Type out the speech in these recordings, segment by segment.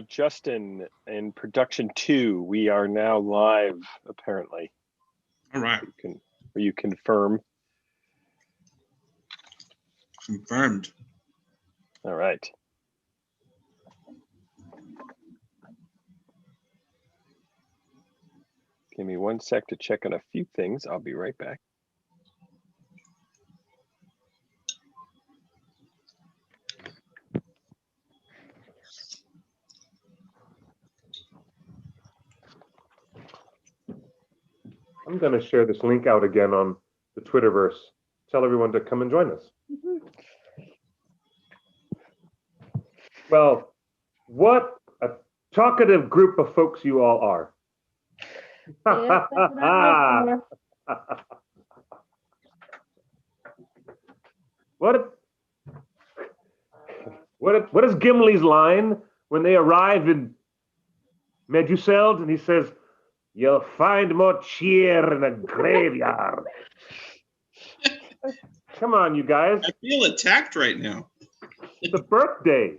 Justin, in production 2, we are now live, apparently. All right. Will you confirm? Confirmed. All right. Give me 1 sec to check on a few things. I'll be right back. I'm going to share this link out again on the Twitterverse. Tell everyone to come and join us. Well, what a talkative group of folks you all are. What is Gimli's line when they arrive in Meduseld and he says, "You'll find more cheer in a graveyard." Come on, you guys. I feel attacked right now. It's a birthday.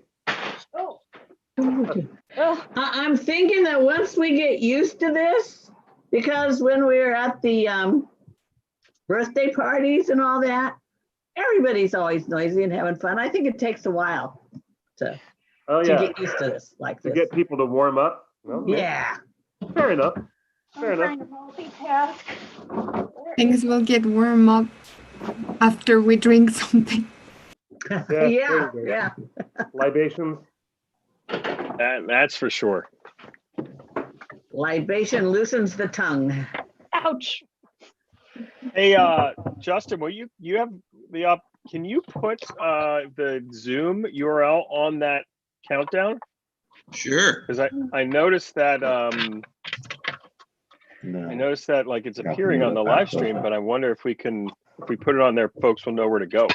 I'm thinking that once we get used to this, because when we're at the birthday parties and all that, everybody's always noisy and having fun. I think it takes a while to get used to this like this. To get people to warm up? Well, yeah. Fair enough. Fair enough. Things will get warm up after we drink something. Yeah. Libations. That's for sure. Libation loosens the tongue. Ouch. Hey, Justin, will you have the can you put the Zoom URL on that countdown? Sure. Because I noticed that like it's appearing on the live stream, but I wonder if we put it on there, folks will know where to go.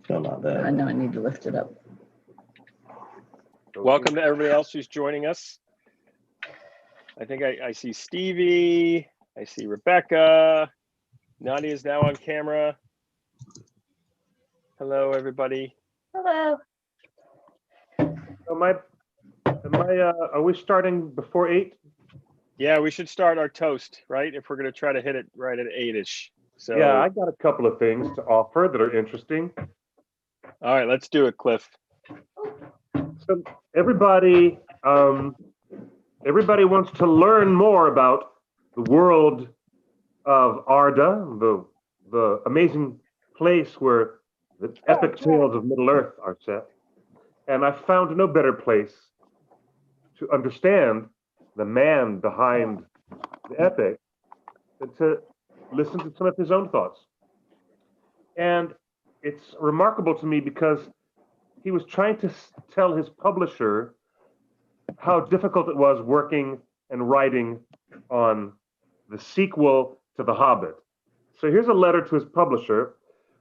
Still not there. I know I need to lift it up. Welcome to everybody else who's joining us. I think I see Stevie, I see Rebecca, Nadia is now on camera. Hello, everybody. Hello. Are we starting before 8? Yeah, we should start our toast, right? If we're going to try to hit it right at 8-ish. So yeah, I got a couple of things to offer that are interesting. All right, let's do it, Cliff. So everybody wants to learn more about the world of Arda, the amazing place where the epic tales of Middle-earth are set. And I found no better place to understand the man behind the epic than to listen to some of his own thoughts. And it's remarkable to me because he was trying to tell his publisher how difficult it was working and writing on the sequel to The Hobbit. So here's a letter to his publisher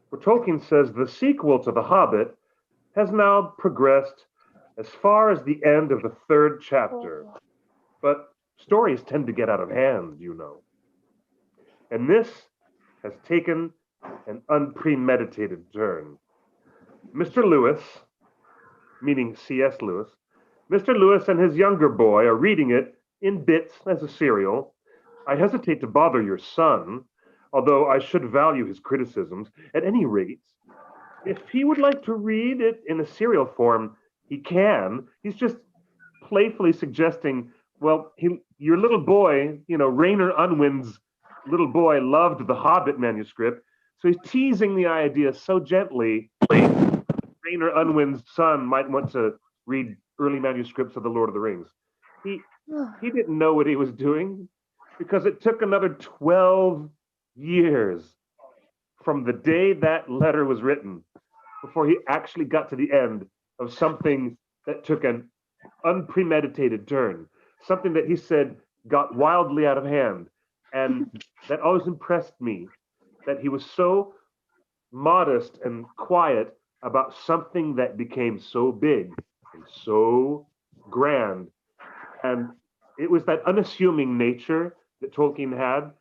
where Tolkien says the sequel to The Hobbit has now progressed as far as the end of the 3rd chapter. But stories tend to get out of hand, you know. And this has taken an unpremeditated turn. Mr. Lewis, meaning C.S. Lewis, Mr. Lewis and his younger boy are reading it in bits as a serial. I hesitate to bother your son, although I should value his criticisms. At any rate, if he would like to read it in a serial form, he can. He's just playfully suggesting, well, your little boy, Rainer Unwin's little boy loved the Hobbit manuscript, so he's teasing the idea so gently. Rainer Unwin's son might want to read early manuscripts of The Lord of the Rings. He didn't know what he was doing because it took another 12 years from the day that letter was written before he actually got to the end of something that took an unpremeditated turn, something that he said got wildly out of hand. And that always impressed me, that he was so modest and quiet about something that became so big and so grand. And it was that unassuming nature that Tolkien had.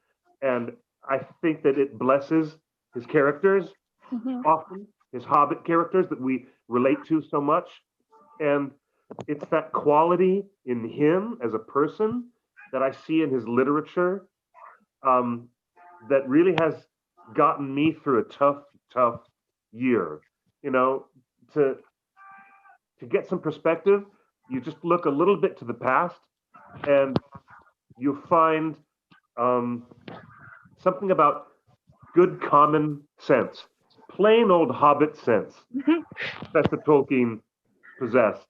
And I think that it blesses his characters often, his Hobbit characters that we relate to so much. And it's that quality in him as a person that I see in his literature that really has gotten me through a tough year. You know, to get some perspective, you just look a little bit to the past, and you find something about good common sense, plain old Hobbit sense, Professor Tolkien possessed.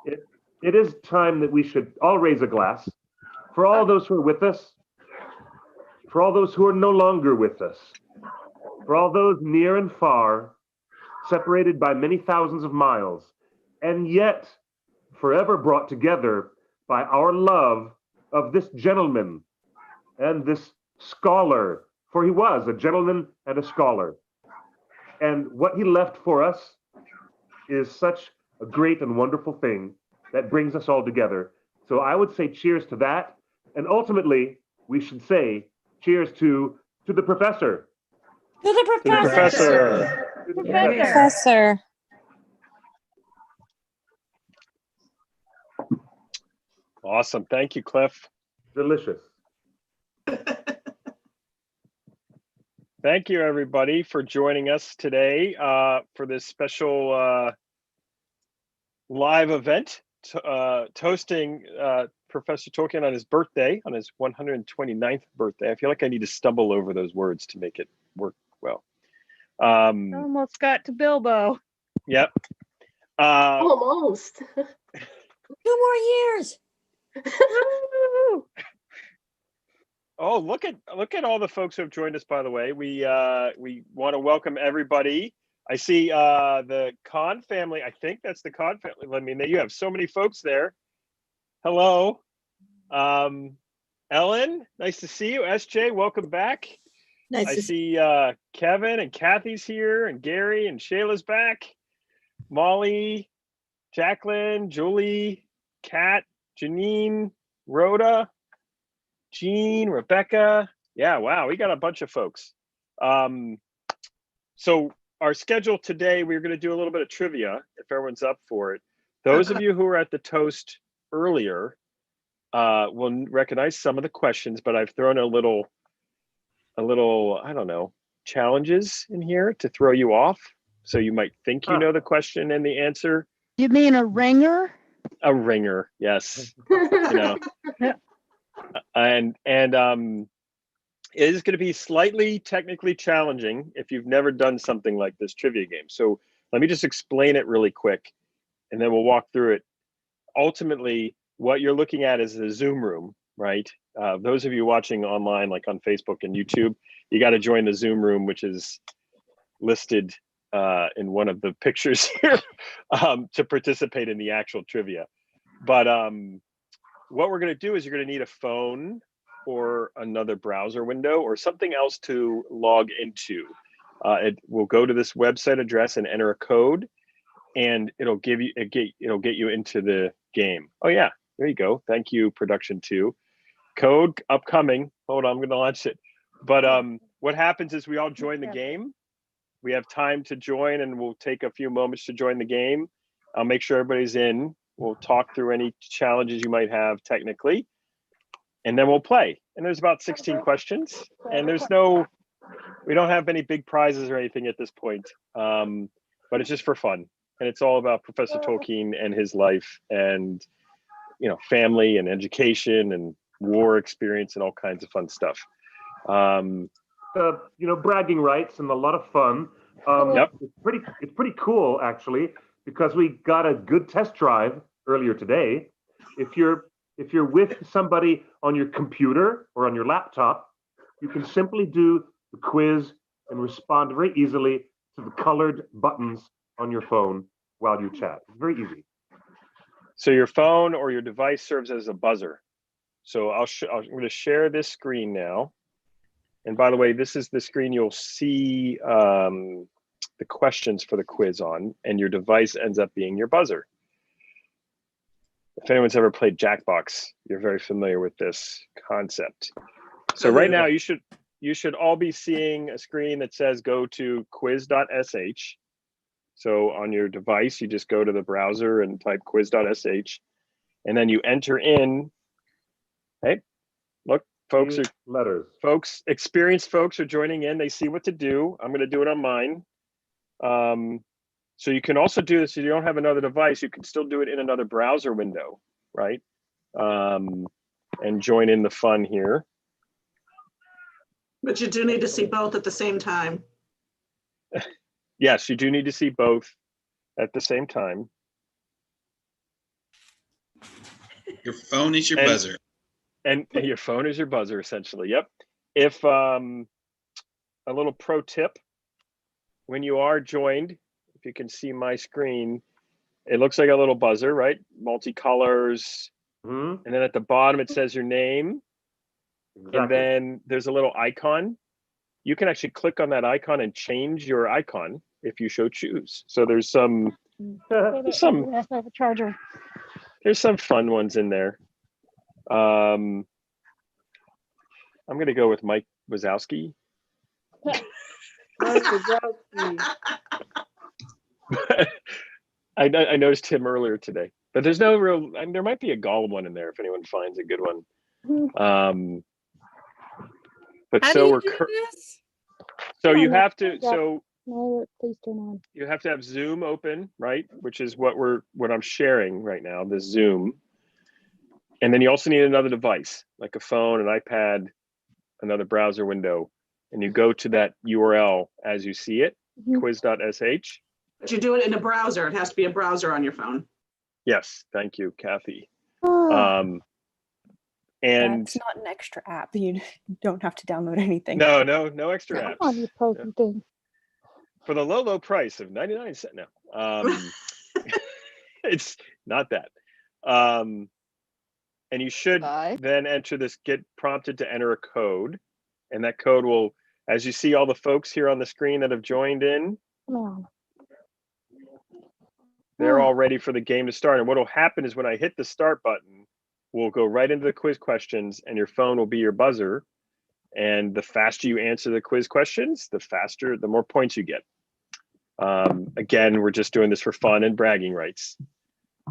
It is time that we should all raise a glass for all those who are with us, for all those who are no longer with us, for all those near and far, separated by many thousands of miles, and yet forever brought together by our love of this gentleman and this scholar, for he was a gentleman and a scholar. And what he left for us is such a great and wonderful thing that brings us all together. So I would say cheers to that. And ultimately, we should say cheers to the professor. To the To the professor. professor. To the Yeah. Professor. Awesome. Thank you, Cliff. Delicious. Thank you, everybody, for joining us today for this special live event, toasting Professor Tolkien on his birthday, on his 129th birthday. I feel like I need to stumble over those words to make it work well. Almost got to Bilbo. Yep. Almost. 2 more years. Woo! Oh, look at all the folks who have joined us, by the way. We want to welcome everybody. I see the Khan family. I think that's the Khan family. I mean, you have so many folks there. Hello. Ellen, nice to see you. SJ, welcome back. Nice I to see Kevin and Kathy's here, and Gary and Shayla's back. Molly, Jacqueline, Julie, Kat, Janine, Rhoda, Jean, Rebecca. Yeah, wow, we got a bunch of folks. So our schedule today, we're going to do a little bit of trivia, if everyone's up for it. Those of you who were at the toast earlier will recognize some of the questions, but I've thrown a little, I don't know, challenges in here to throw you off. So you might think you know the question and the answer. You mean a ringer? A ringer, yes. You know, and it is going to be slightly technically challenging if you've never done something like this trivia game. So let me just explain it really quick, and then we'll walk through it. Ultimately, what you're looking at is the Zoom room, right? Those of you watching online, like on Facebook and YouTube, you got to join the Zoom room, which is listed in one of the pictures here to participate in the actual trivia. But what we're going to do is you're going to need a phone or another browser window or something else to log into. It will go to this website address and enter a code, and it'll give you it'll get you into the game. Oh yeah, there you go. Thank you, production 2. Code upcoming. Hold on, I'm going to launch it. But what happens is we all join the game. We have time to join, and we'll take a few moments to join the game. I'll make sure everybody's in. We'll talk through any challenges you might have technically, and then we'll play. And there's about 16 questions, and we don't have any big prizes or anything at this point, but it's just for fun. And it's all about Professor Tolkien and his life and, you know, family and education and war experience and all kinds of fun stuff. You know, bragging rights and a lot of fun. Yep. It's pretty cool actually, because we got a good test drive earlier today. If you're with somebody on your computer or on your laptop, you can simply do the quiz and respond very easily to the colored buttons on your phone while you chat. It's very easy. So your phone or your device serves as a buzzer. So I'm going to share this screen now. And by the way, this is the screen you'll see the questions for the quiz on, and your device ends up being your buzzer. If anyone's ever played Jackbox, you're very familiar with this concept. So right now you should all be seeing a screen that says go to quiz.sh. So on your device, you just go to the browser and type quiz.sh, and then you enter in, hey, look, folks are letters. Experienced folks are joining in. They see what to do. I'm going to do it on mine. So you can also do this if you don't have another device. You can still do it in another browser window, right? And join in the fun here. But you do need to see both at the same time. Yes, you do need to see both at the same time. Your phone is your buzzer. And your phone is your buzzer, essentially. Yep. If a little pro tip, when you are joined, if you can see my screen, it looks like a little buzzer, right? Multicolors. And then at the bottom, it says your name. Exactly. And then there's a little icon. You can actually click on that icon and change your icon if you so choose. So there's some charger. There's some fun ones in there. I'm going to go with Mike Wazowski. Mike Wazowski. I noticed him earlier today, but there's no real. I mean, there might be a Gollum one in there if anyone finds a good one. But How so do we're. you do this? So you have to. So No, please turn on. you have to have Zoom open, right? Which is what I'm sharing right now. This Zoom, and then you also need another device like a phone, an iPad, another browser window, and you go to that URL as you see it, quiz.sh. But you do it in a browser. It has to be a browser on your phone. Yes, thank you, Kathy. Oh. And it's not an extra app. You don't have to download anything. no extra apps. On your poking thing. For the low price of 99 cents. No, it's not that. And you should then enter this, get prompted to enter a code, and that code will, as you see all the folks here on the screen that have joined in, Come on. they're all ready for the game to start. And what will happen is when I hit the start button, we'll go right into the quiz questions, and your phone will be your buzzer. And the faster you answer the quiz questions, the more points you get. Again, we're just doing this for fun and bragging rights.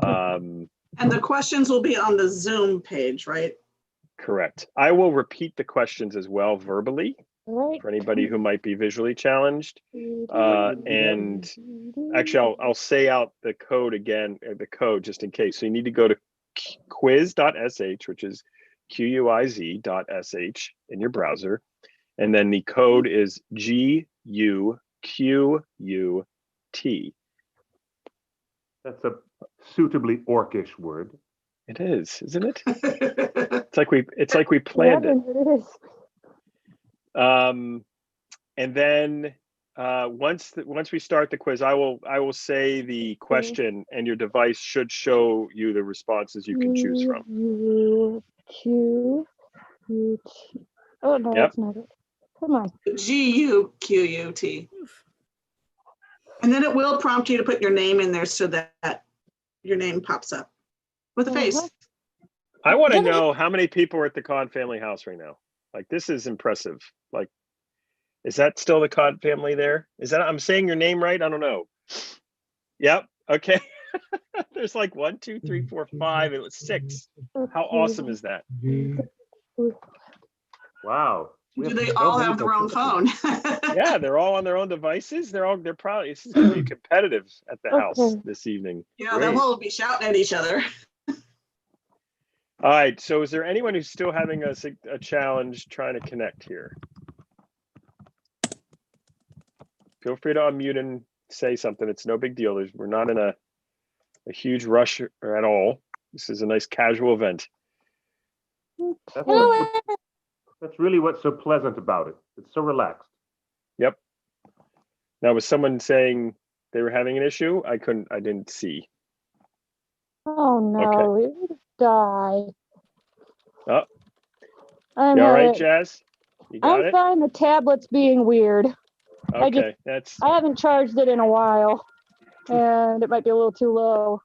And the questions will be on the Zoom page, right? Correct. I will repeat the questions as well verbally for anybody who might be visually challenged. And actually, I'll say out the code again, the code just in case. So you need to go to quiz.sh, which is quiz.sh in your browser. And then the code is GUQUT. That's a suitably orcish word. It is, isn't it? It's like we planned it. It is. And then once we start the quiz, I will say the question, and your device should show you the responses you can choose from. Oh no, that's not it. Come on. GUQUT. And then it will prompt you to put your name in there so that your name pops up with a face. I want to know how many people are at the Cod family house right now. Like, this is impressive. Like, is that still the Cod family there? Is that, I'm saying your name right? I don't know. Yep. Okay. There's like 1, 2, 3, 4, 5. It was 6. How awesome is that? Wow. Do they all have their own phone? Yeah, they're all on their own devices. They're probably, this is going to be competitive at the house this evening. Yeah, they'll all be shouting at each other. All right. So is there anyone who's still having a challenge trying to connect here? Feel free to unmute and say something. It's no big deal. We're not in a huge rush at all. This is a nice casual event. That's really what's so pleasant about it. It's so relaxed. Yep. Now, was someone saying they were having an issue? I didn't see. Oh no, it would die. Oh. I'm You all right, Jazz? You got I'm it? fine. The tablet's being weird. Okay, I haven't charged it in a while, and it might be a little too low.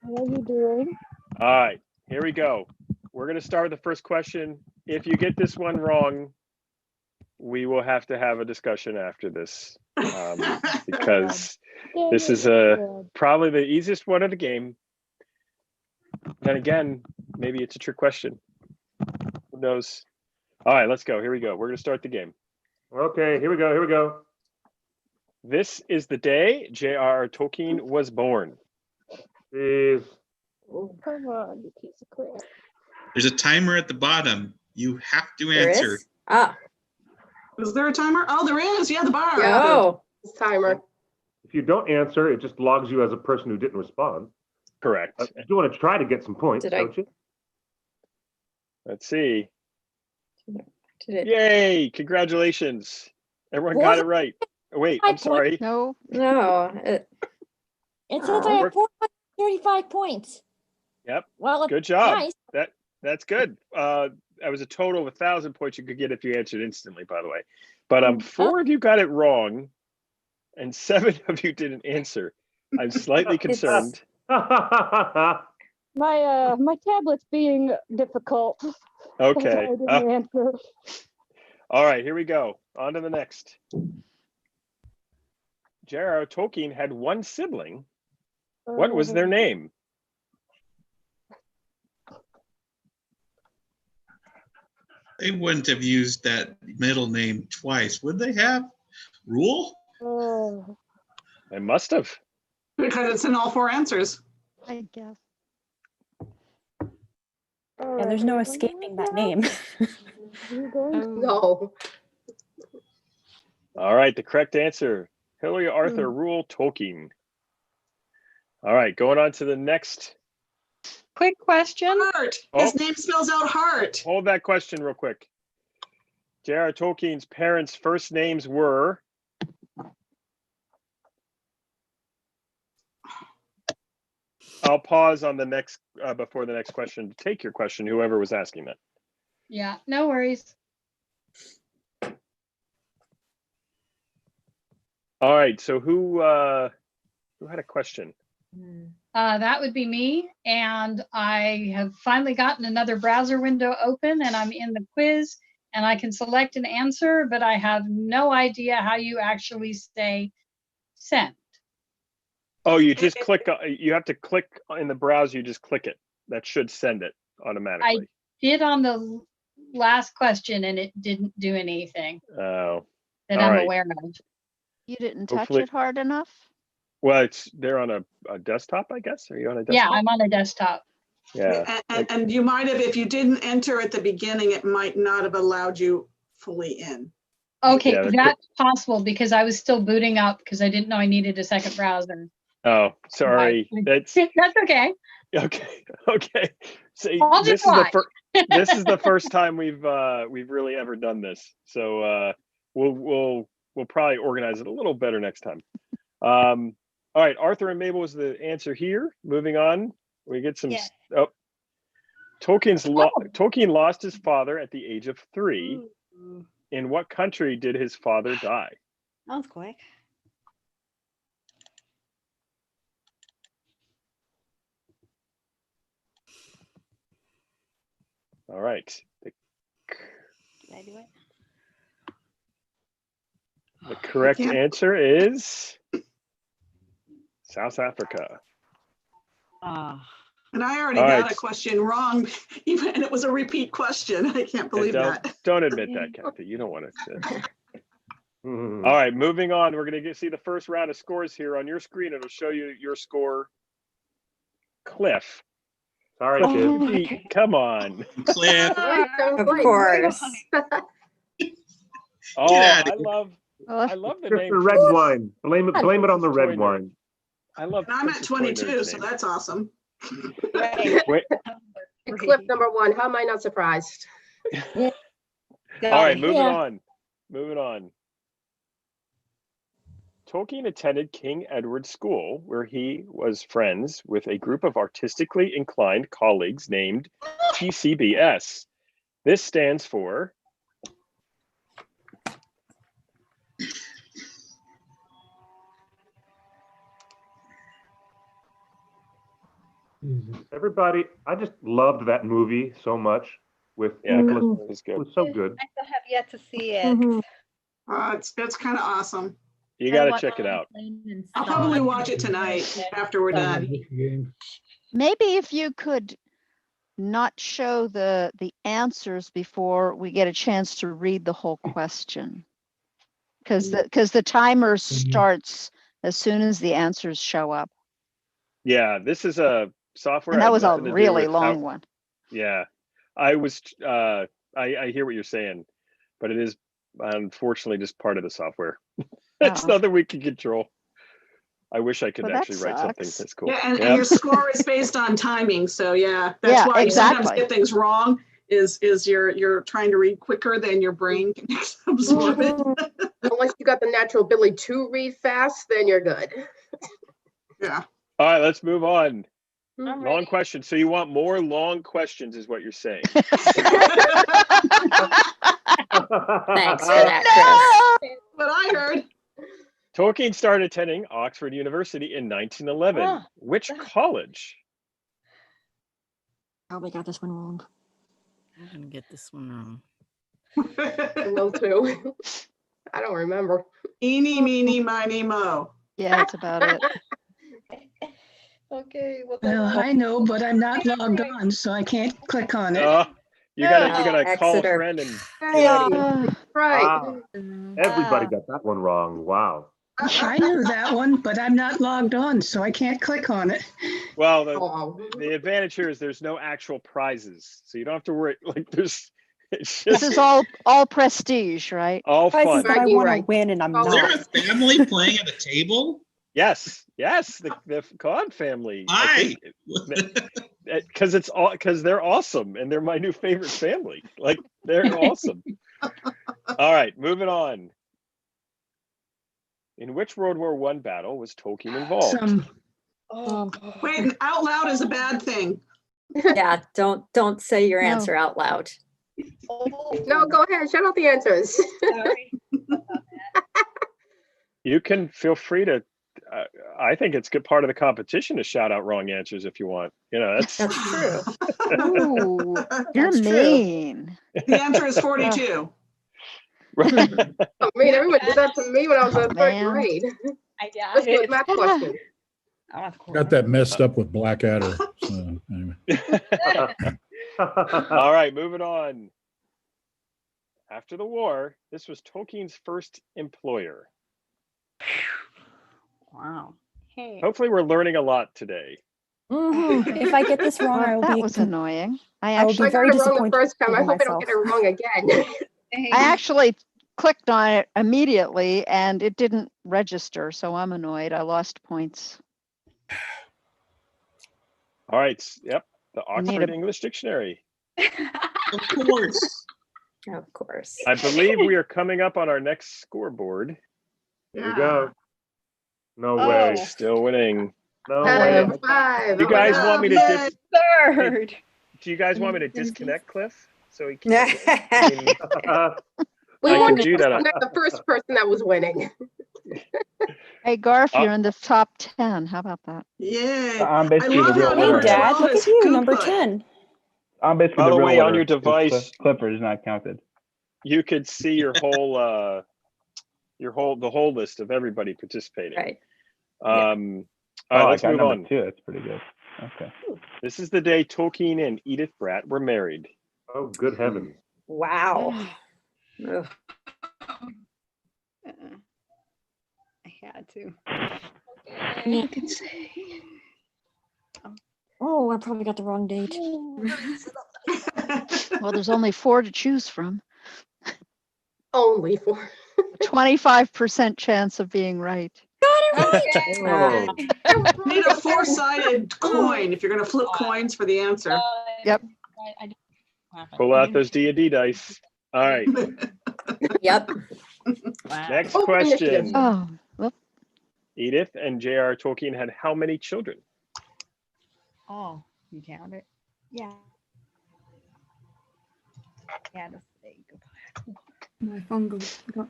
How are you doing? All right, here we go. We're going to start with the first question. If you get this one wrong, we will have to have a discussion after this because Dang this it, is Clifford. probably the easiest one of the game. Then again, maybe it's a trick question. Who knows? All right, let's go. Here we go. We're going to start the game. Okay, here we go. Here we go. This is the day J.R.R. Tolkien was born. Please. Come on, you piece of crap. There's a timer at the bottom. You have to There answer. is? Ah, Is there a timer? Oh, there is. Yeah, the bar. oh, it's timer. If you don't answer, it just logs you as a person who didn't respond. Correct. You do want to try to get some points, Did I- don't you? Let's see. Did it? Yay! Congratulations. Everyone got it right. Oh, wait, I'm sorry. No. No. It says I have 435 points. Yep. Well, Good job. nice. That's good. That was a total of 1,000 points you could get if you answered instantly, by the way. But 4 of you got it wrong, and 7 of you didn't answer. I'm slightly concerned. My tablet's being difficult. Okay. I didn't answer. All right, here we go. On to the next. J.R.R. Tolkien had one sibling. What was their name? They wouldn't have used that middle name twice, would they have? Rule? Oh, They must have. Because it's in all 4 answers. I guess. Yeah, there's no escaping that name. No. All right, the correct answer. Hilary Arthur Rule Tolkien. All right, going on to the next. Quick question. Heart. His name spells out heart. Hold that question real quick. J.R.R. Tolkien's parents' first names were. I'll pause on the next before the next question to take your question, whoever was asking that. Yeah, no worries. All right, so who had a question? That would be me. And I have finally gotten another browser window open and I'm in the quiz and I can select an answer, but I have no idea how you actually say send. Oh, you just click, you have to click in the browser, you just click it. That should send it automatically. Did on the last question and it didn't do anything Oh, that all I'm right. aware of. You didn't touch Hopefully- it hard enough? Well, they're on a desktop, I guess. Are you on a desktop? Yeah, I'm on a desktop. Yeah. And you might have, if you didn't enter at the beginning, it might not have allowed you fully in. Okay, Yeah, that's possible because I was still booting up because I didn't know I needed a second browser. Oh, sorry. That's That's okay. okay. Okay. So I'll this just is the watch. first. This is the first time we've really ever done this. So we'll probably organize it a little better next time. All right, Arthur and Mabel was the answer here. Moving on, we get some. Yeah. Oh, Tolkien lost his father at the age of 3. In what country did his father die? That was quick. All right. Did I do it? The correct answer is South Africa. And I already All got right. a question wrong, even, and it was a repeat question. I can't believe that. Don't admit that, Kathy. You don't want to. All right, moving on. We're going to see the first round of scores here on your screen. It'll show you your score. Cliff. Sorry, kid. Come on. Cliff. Of course. Oh, outta I love the Just name. the red wine. Blame it on the red Toy Nerd. wine. I love. And I'm at Princess Toy 22, Nerd's so name. that's awesome. Wait. Clip number 1. How am I not surprised? All right, moving on. Moving on. Tolkien attended King Edward's School, where he was friends with a group of artistically inclined colleagues named TCBS. This stands for. Everybody, I just loved that movie so much. with Yeah, Nicholas. it was good. It was so good. I still have yet to see it. Mhm. It's kind of awesome. You got to check it out. I'll probably watch it tonight after we're done. Maybe if you could not show the answers before we get a chance to read the whole question. Because the timer starts as soon as the answers show up. Yeah, this is a software. And that had was a nothing to do really with long how- one. Yeah, I was. I hear what you're saying, but it is unfortunately just part of the software. It's Oh. nothing we can control. I wish I could Well, that actually write something sucks. that's cool. Yeah, and Yeah. your score is based on timing. So yeah, that's Yeah, why you sometimes exactly. get things wrong. Is you're trying to read quicker than your brain can absorb it. Unless you got the natural ability to read fast, then you're good. Yeah. All right, let's move on. I'm Long question. So you want more long questions, is what you're saying? Thanks for that, Chris. What I heard. Tolkien started attending Oxford University in 1911. Ah. Which college? Probably got this one wrong. I'm gonna get this one wrong. I will too. I don't remember. Eeny, meeny, miny, mo. Yeah, that's about it. Okay, well, I know, but I'm not logged on, so I can't click on it. You gotta call a Exeter. friend and Right. Wow. Everybody got that one wrong. Wow. I knew that one, but I'm not logged on, so I can't click on it. well, Oh. the advantage here is there's no actual prizes, so you don't have to worry. Like it's This just is all prestige, right? all Prizes fun. that I Bragging want to rights. win and I'm Is Is there not. a family playing at a table? Yes, the Cobb family. Hi. Because they're awesome and they're my new favorite family. Like they're awesome. All right, moving on. In which World War I battle was Tolkien involved? Wait, out loud is a bad thing. Yeah, don't say your No. answer out loud. No, go ahead. Shout out the answers. Sorry. You can feel free to. I think it's good part of the competition to shout out wrong answers if you want. You know, that's That's true. Ooh, you're That's true. mean. The answer is 42. I mean, everyone did that to me when I was in Oh, third man. grade. Yeah. Let's do a math question. Got that messed up with Blackadder. So anyway. All right, moving on. After the war, this was Tolkien's first employer. Wow. Hey. Hopefully, we're learning a lot today. If I get this wrong, I Well, will that be was annoying. I will be I got very it wrong the disappointed first time. I in hope I don't get it myself. wrong again. I actually clicked on it immediately and it didn't register, so I'm annoyed. I lost points. All right, yep, the need Oxford a- English Dictionary. Of course. Of course. I believe we are coming up on our next scoreboard. Here we go. No Oh. way. Still winning. No way. 5. You guys want me to Yay. Third. do you guys want me to disconnect Cliff so he can? I mean, We I wanted can do to that. disconnect the first person that was winning. Hey, Garf, Oh. you're in the top 10. How about that? Yay. I'm I basically the love real how Hey, winner. number Dad, 12 look is at you, good number put. 10. I'm basically By the real way, on winner, your 'cause device, Clifford is not counted. you could see your whole the whole list of everybody participating. Right. All right, let's I got move number on. 2. That's pretty good. Okay. This is the day Tolkien and Edith Bratt were married. Oh, good heavens. Wow. Ugh. I had to. You can say. Oh, I probably got the wrong date. Well, there's only 4 to choose from. Only 4. 25% chance of being right. Oh. Need a 4-sided coin if you're going to flip coins for the answer. Yep. Pull out those D&D dice. All right, Yep. next Oh, question. initiative. Oh, whoop. Edith and J.R. Tolkien had how many children? Oh, you count it? Yeah. Yeah, let's see. Go back. My phone got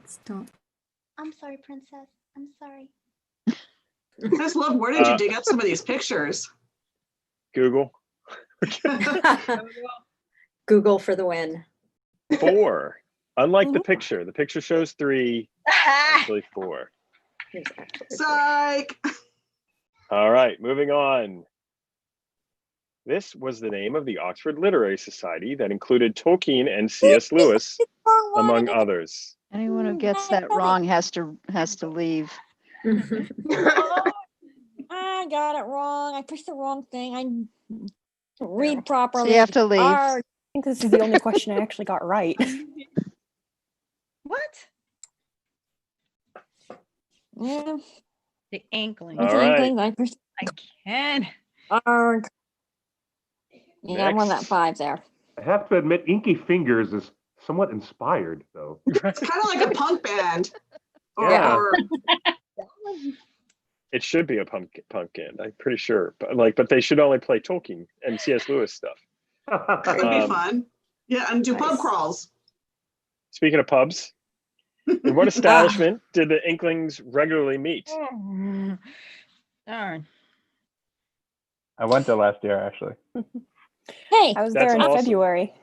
stuck. I'm sorry, princess. I'm sorry. I just love, where did you dig up some of these pictures? Google. Google for the win. 4. Unlike the picture shows 3, actually 4. Psych. All right, moving on. This was the name of the Oxford Literary Society that included Tolkien and C.S. Lewis, among others. Anyone who gets that wrong has to leave. Oh, I got it wrong. I pushed the wrong thing. I didn't read properly. So you have to leave. I think this is the only question I actually got right. What? Yeah. The ankling. All right. I pushed. Again. Yeah, I'm on that 5 there. I have to admit, Inky Fingers is somewhat inspired, though. It's kind of like a punk band. Yeah. Or It should be a punk band, I'm pretty sure. But they should only play Tolkien and C.S. Lewis stuff. that would be fun. Yeah, and do pub crawls. Speaking of pubs, in what establishment did the Inklings regularly meet? Darn. I went there last year, actually. Hey, I was That's there in awesome. February.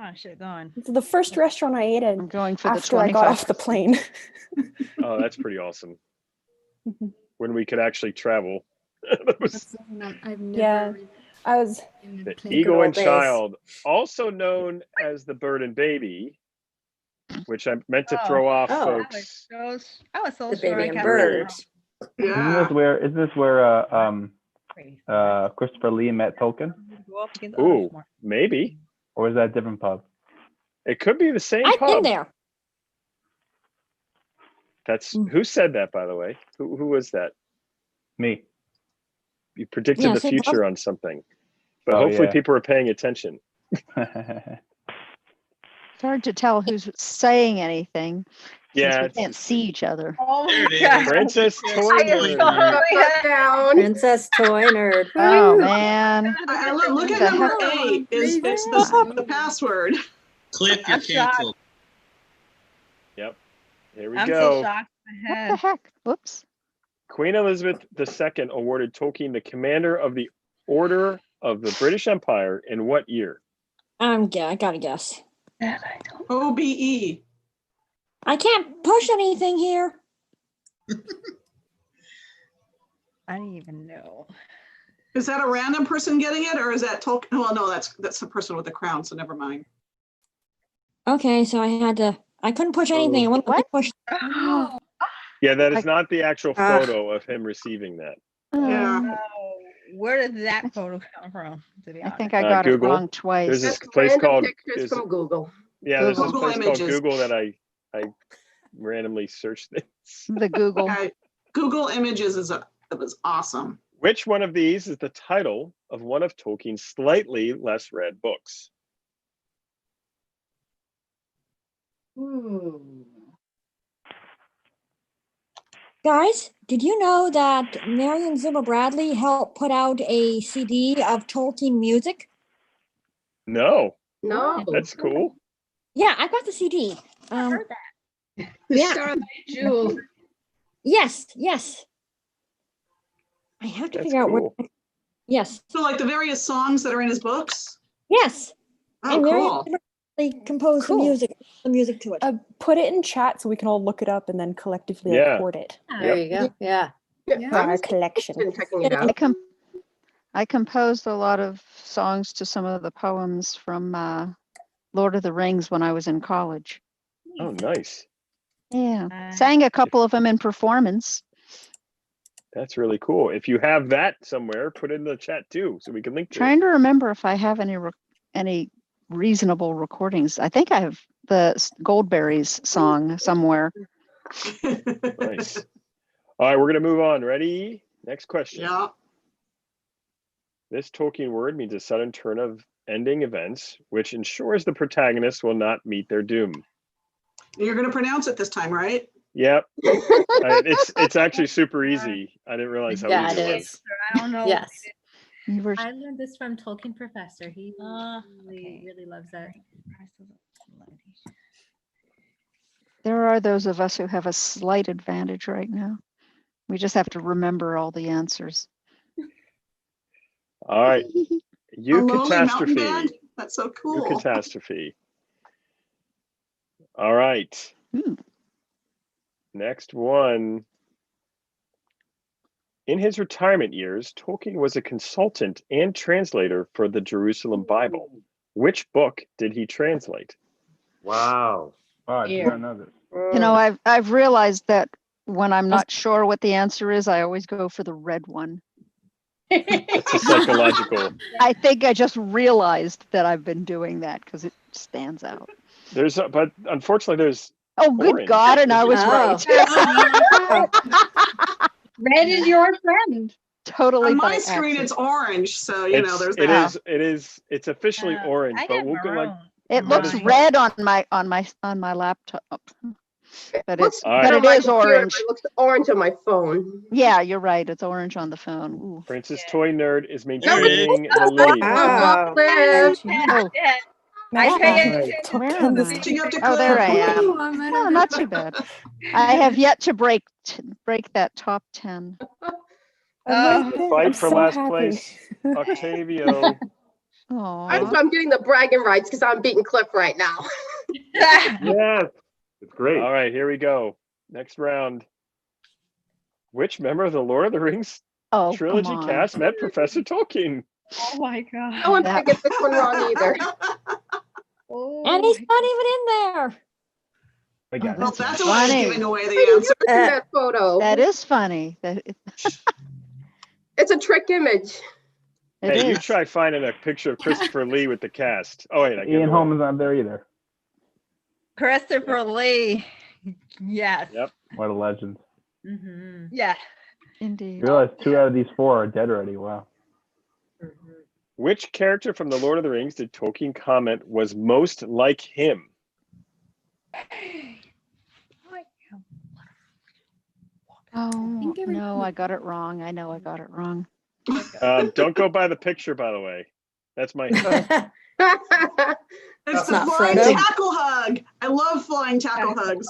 Oh, I should have gone. It's the first restaurant I ate in I'm going for the after I got 25. off the plane. Oh, that's pretty awesome. When we could actually travel. That was I've never Yeah, I was. been the in plane. Eagle and days. Child, also known as the Bird and Baby, which I meant to throw off Oh. folks. I was so The sure baby I and got bird. it Rude. Yeah. Isn't this where Christopher Lee met Tolkien? wrong. Ooh, maybe. Or is that a different pub? It could be the same I've been pub. there. That's who said that, by the way. Who was that? Me. You predicted Yeah, the so future on something, but Oh, hopefully yeah. people are paying attention. It's hard to tell who's saying anything since Yeah, we it's can't just- see each other. Oh There my it God. is. Princess Toy Nerd. Down. Princess Toy Nerd. Oh man. I look What at the number heck? 8. It's the password. Cliff, you're I'm shocked. canceled. Yep. Here we I'm go. so shocked. What the heck? Whoops. Queen Elizabeth II awarded Tolkien the Commander of the Order of the British Empire in what year? I gotta guess. OBE. I can't push anything here. I didn't even know. Is that a random person getting it, or is that Tolkien? Well, no, that's the person with the crown. So never mind. Okay, so I couldn't push anything. I wanted to push. Yeah, that is not the actual photo of him receiving that. Yeah. Oh, where did that photo come from? To be I honest, think I got Google. it wrong twice. There's this That's place random called pictures from Google. yeah, there's this Google place Images. called Google that I randomly searched things. The Google. Okay. Google Images it was awesome. Which one of these is the title of one of Tolkien's slightly less read books? Guys, did you know that Marion Zimmer Bradley helped put out a CD of Tolkien music? No, No. that's cool. Yeah, I got the CD. I heard that. The yeah. Starlight Jewel. Yes. I have to That's figure out cool. where. Yes. So like the various songs that are in his books. Yes. Oh, and Marion cool. Zimmer Bradley composed Cool. the music to it. Put it in chat so we can all look it up and then collectively Yeah. record it There you go. Yeah. for our collection. Checking it out. I composed a lot of songs to some of the poems from Lord of the Rings when I was in college. Oh, nice. Yeah. Sang a couple of them in performance. That's really cool. If you have that somewhere, put it in the chat too, so we can link to it. Trying to remember if I have any reasonable recordings. I think I have the Goldberries song somewhere. Nice. All right, we're gonna move on. Ready? Next question. Yeah. This Tolkien word means a sudden turn of ending events, which ensures the protagonist will not meet their doom. You're going to pronounce it this time, right? Yep. It's actually super easy. I didn't realize how Yeah, easy it it is. was. I don't know. Yes. I learned this from Tolkien Professor. He really loves that. There are those of us who have a slight advantage right now. We just have to remember all the answers. All right. A lonely mountain Catastrophe. band? That's so New cool. catastrophe. All right. Next one. In his retirement years, Tolkien was a consultant and translator for the Jerusalem Bible. Which book did he translate? Wow. Oh, I did not know this. You know, I've realized that when I'm not sure what the answer is, I always go for the red one. It's a psychological. I think I just realized that I've been doing that because it stands out. But unfortunately, there's. Oh, good orange. God! And I was right. Red is your friend. Totally. On by my screen, accident. it's orange, so you know there's It that. is. It's officially orange, I but got we'll go like. It looks Mine. red on my laptop, but Looks All right. red but on it my is computer, orange. but it looks orange on my phone. Yeah, you're right. It's orange on the phone. Ooh. Princess Toy Nerd is There it maintaining the lead. Wow. Oh, I pay Right. attention. where am I? Catching up to Oh, there I Cliff. am. Oh, I'm right Oh, over not there. too bad. I have yet to break that top 10. Fight for so last happy. place, Octavio. I'm getting the bragging rights because I'm beating Cliff right now. Yes. It's great. All right, here we go. Next round. Which member of the Lord of the Rings Oh, trilogy come on. cast met Professor Tolkien? Oh my god. No one's gonna get this one wrong either. And he's not even in there. I got Well, it. that's a way of funny. giving away the Look answer. at that photo. That is funny. It's a trick image. It Hey, you is. try finding a picture of Christopher Lee with the cast. Oh wait, I gave it Ian away. Holm is not there either. Christopher Lee. Yes. Yep. What a legend. Mm-hmm. Yeah. Indeed. You realize 2 out of these 4 are dead already. Wow. Which character from the Lord of the Rings did Tolkien comment was most like him? Oh, no, I got it wrong. I know I got it wrong. Don't go by the picture, by the way. That's my. It's That's the not flying Frodo. tackle hug. I love flying tackle hugs.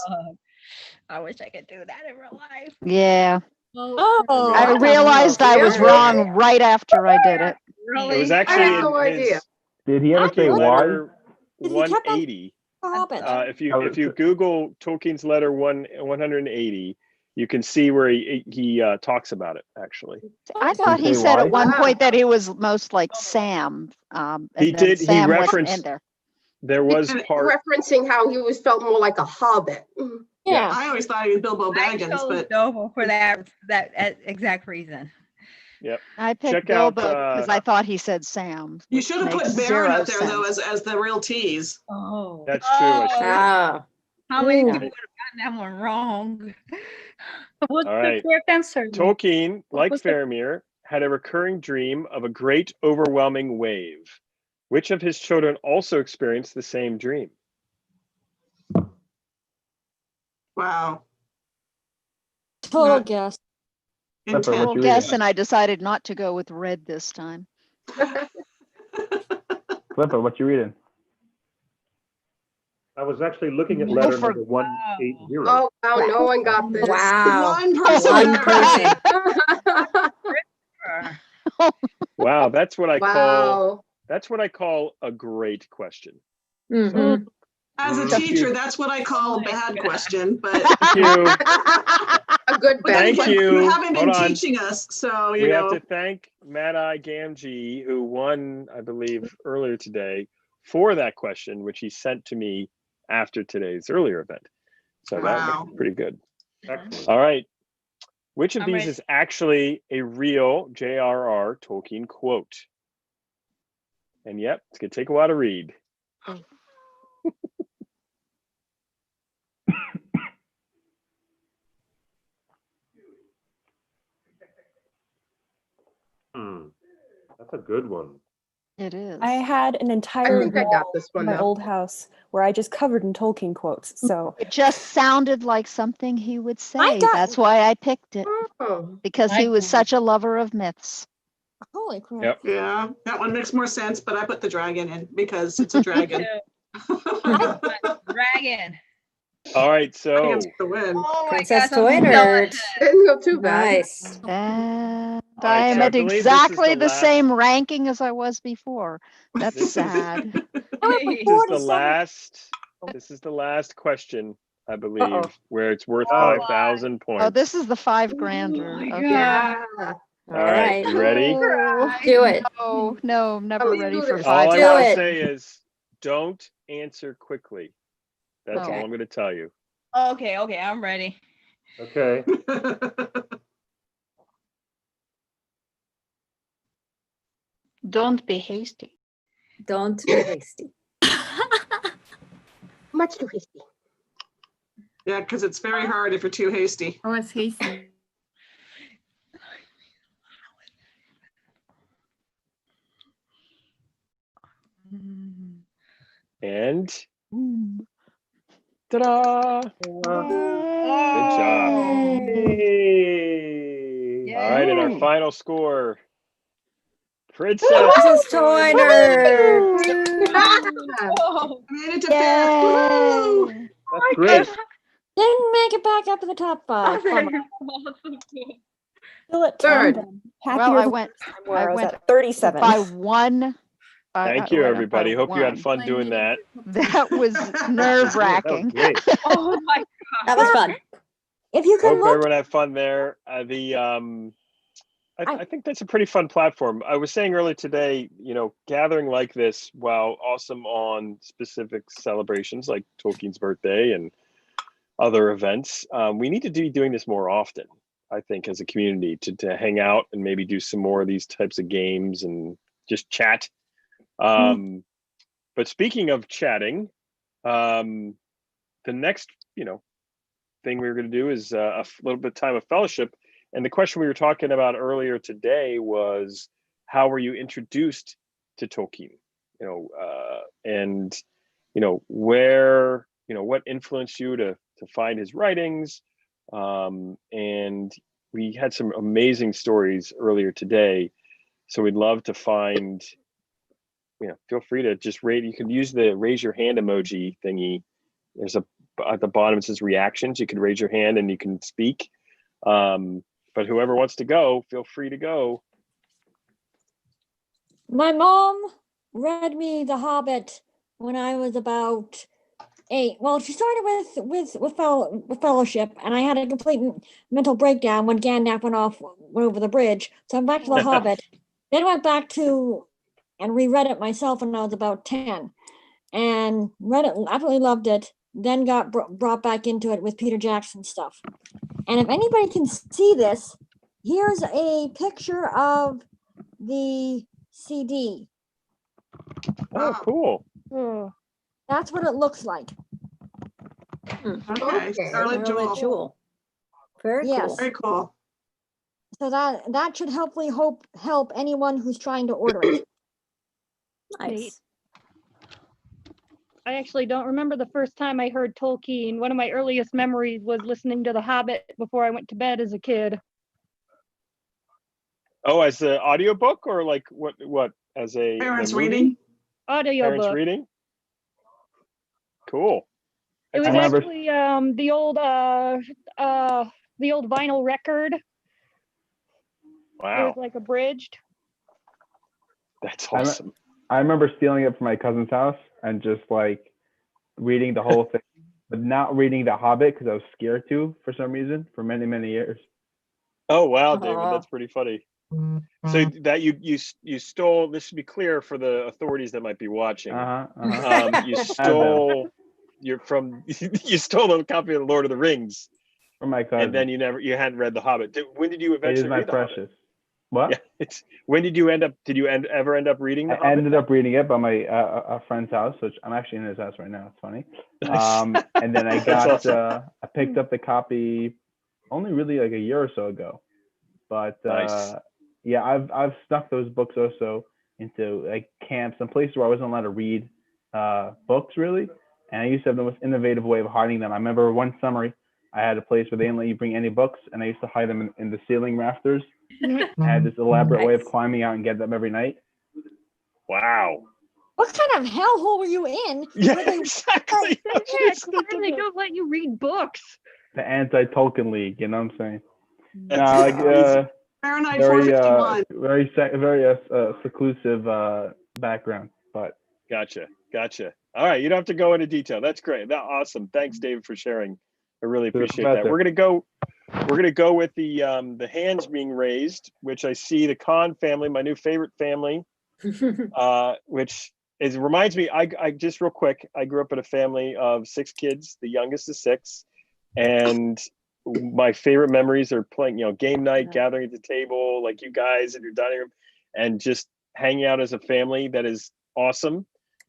I wish I could do that in real life. Yeah. Oh, I realized I was wrong right after I did it. It was Really? actually I had no in his idea. Did he ever say Tolkien why? letter 180. If you Google Tolkien's letter 180, you can see where he talks about it. Actually, I thought he say said why? at one point that he was most like Sam. And He then did. He Sam wasn't referenced- in there. there was part. Referencing how he was felt more like a hobbit. Yeah. I always thought he was Bilbo I Baggins, chose but Dover for that exact reason. Yep. I picked Check out, Bilbo because I thought he said Sam. you which should have put makes Baron 0 up there though sense. as the real tease. Oh. That's true. I should- Ah. How many Ooh. people would have gotten that one wrong? What's All the right. correct answer? Tolkien, like was the- Faramir, had a recurring dream of a great overwhelming wave. Which of his children also experienced the same dream? Wow. Total Yeah. guess. Clifford, Total what you guess, reading? and I decided not to go with red this time. Clifford, what you reading? I was actually looking at Oh, letter for- number 180. Oh, wow, no one got this. Wow. One person. One got it person. right. Wow, that's what I call Wow. that's what I call a great question. Mhm. As a Thank teacher, you. that's what I call a bad question. But Thank you. A good but then Thank again, you. you haven't been Hold on. teaching us, so you We know. have to thank Mad-Eye Gamgee, who won, I believe, earlier today for that question, which he sent to me after today's earlier event. So that Wow. was pretty good. Excellent. All right. Which of I'm these ready. is actually a real J.R.R. Tolkien quote? And yep, it's going to take a while to read. That's a good one. It is. I had an I entire think I got this in one my though. old house where I just covered in Tolkien quotes. So It just sounded like something he would say. got- That's why I picked it, Oh. because he was such a lover of myths. Holy crap. Yep. Yeah, that one makes more sense, but I put the dragon in because it's a dragon. Dragon. All right, so Dragon's the win. Oh my Princess gosh, I'm Toy so Nerd. jealous. Didn't go too bad. Nice. I am so I at believe this is exactly the the last- same ranking as I was before. That's This is- sad. This is the last question, I believe, where it's worth 5,000 points. Oh, this is the $5,000. Okay. Yeah. All right, you ready? Do it. No, no, I'm never ready for All I 5,000. want to say is don't answer quickly. That's Okay. all I'm going to tell you. Okay, I'm ready. Okay. Don't be hasty. Don't be hasty. Much too hasty. Yeah, because it's very hard if you're too hasty. Oh, it's hasty. And ta-da! Good job. All right, and our final score. Princess Toiner. Made it to fifth. Woo! That's great. Didn't make it back up to the top 5. Bummer. Still at 10 Third. then. Well, Happier I than went last time where I was went at 37. by one. Thank I you, went up by everybody. Hope you had one. fun doing that. That was nerve-wracking. Great. Oh my God. That was fun. If you Hope can look, everyone had fun there. I think that's a pretty fun platform. I was saying earlier today, gathering like this, while awesome on specific celebrations like Tolkien's birthday and other events, we need to be doing this more often, I think, as a community to hang out and maybe do some more of these types of games and just chat. But speaking of chatting, the next, thing we were going to do is a little bit of time of fellowship. And the question we were talking about earlier today was, how were you introduced to Tolkien? Where, what influenced you to find his writings? And we had some amazing stories earlier today. So we'd love to find, feel free to just rate. You can use the raise your hand emoji thingy. There's at the bottom, it says reactions. You can raise your hand and you can speak. But whoever wants to go, feel free to go. my mom read me The Hobbit when I was about 8. Well, she started with Fellowship, and I had a complete mental breakdown when Gandalf went over the bridge. So I'm back to The Hobbit. Then went back to and reread it myself when I was about 10, and read it. Absolutely loved it. Then got brought back into it with Peter Jackson stuff. And if anybody can see this, here's a picture of the CD. Oh, cool. That's what it looks like. Okay, Scarlet Jewel. Very Yes. cool. Very cool. So that should hopefully help anyone who's trying to order it. Nice. I actually don't remember the first time I heard Tolkien. One of my earliest memories was listening to The Hobbit before I went to bed as a kid. Oh, as an audiobook or like what as a Parents movie? reading. Audio Parents book. reading? Cool. It was I remember- actually the old vinyl record. It Wow, was like abridged. that's I me- awesome. I remember stealing it from my cousin's house and just like reading the whole thing, but not reading The Hobbit because I was scared to for some reason for many, many years. Oh wow, David, Aw. that's pretty funny. So that you stole. This should be clear for the authorities that might be watching. You stole. You stole a copy of the Lord of the Rings, From my cousin. and then you hadn't read The Hobbit. When did you It eventually is my read The Hobbit? precious. What? Yeah, when did you end up? Did you ever end up reading The I Hobbit? ended up reading it by my a friend's house, which I'm actually in his house right now. It's funny. Nice. And then I That's got awesome. I picked up the copy only really like a year or so ago. But Nice. yeah, I've snuck those books also into like camps and places where I wasn't allowed to read books really. And I used to have the most innovative way of hiding them. I remember one summer I had a place where they didn't let you bring any books, and I used to hide them in the ceiling rafters. I had this elaborate way of climbing out and get them every night. Wow. What kind of hellhole were you in? Yeah, where they- exactly. They don't let you read books. The anti-Tolkien League, you know what I'm saying? That's Like, crazy. Fahrenheit Very, 451. very seclusive background, but Gotcha. All right, you don't have to go into detail. That's great. That's awesome. Thanks, David, for sharing. I really appreciate that. We're gonna go with the hands being raised, which I see the Khan family, my new favorite family, which reminds me. I just real quick. I grew up in a family of 6 kids. The youngest is 6, and my favorite memories are playing, game night, gathering at the table, like you guys in your dining room, and just hanging out as a family. That is awesome.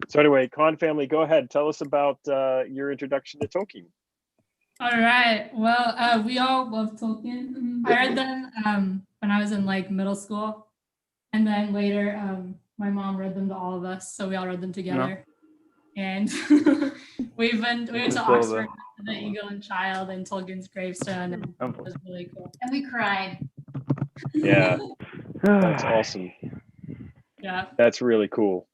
So anyway, Khan family, go ahead. Tell us about your introduction to Tolkien. All right. Well, we all love Tolkien. I read them when I was in middle school, and then later my mom read them to all of us, so we all read them together. No. And we went to Oxford, the Eagle and Child, and Tolkien's gravestone, and it was really cool. And we cried. Yeah, that's awesome. Yeah, that's really cool.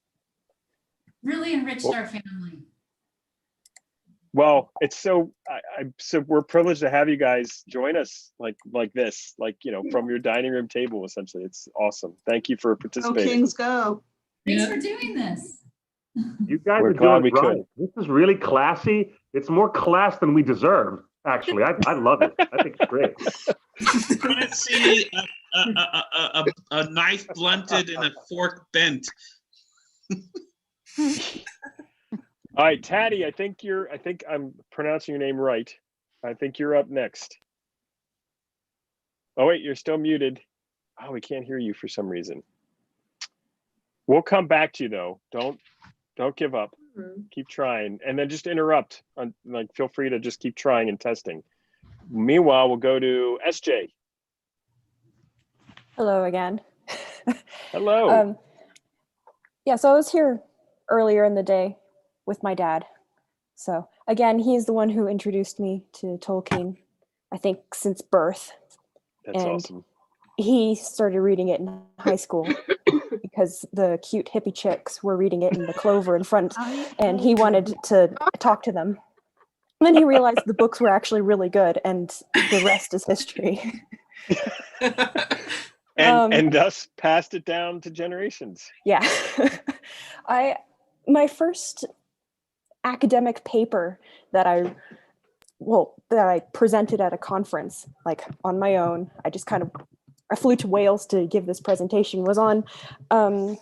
Really enriched our family. Well, it's so we're privileged to have you guys join us like this, from your dining room table. Essentially, it's awesome. Thank you for participating. Go Kings, go! Thanks for doing this. You guys are doing it right. This is really classy. It's more class than we deserve. Actually, I love it. I think it's great. Let's see a knife blunted and a fork bent. All right, Taddy, I think I'm pronouncing your name right. I think you're up next. Oh wait, you're still muted. Oh, we can't hear you for some reason. We'll come back to you though. Don't give up. Keep trying, and then just interrupt. Feel free to just keep trying and testing. Meanwhile, we'll go to SJ. Hello again. Hello. Yeah, so I was here earlier in the day with my dad. So again, he's the one who introduced me to Tolkien, I think since birth. That's awesome. He started reading it in high school because the cute hippie chicks were reading it in the clover in front, and he wanted to talk to them. And then he realized the books were actually really good, and the rest is history. And thus passed it down to generations. Yeah. My first academic paper that I presented at a conference, on my own, I flew to Wales to give this presentation, was on Samwise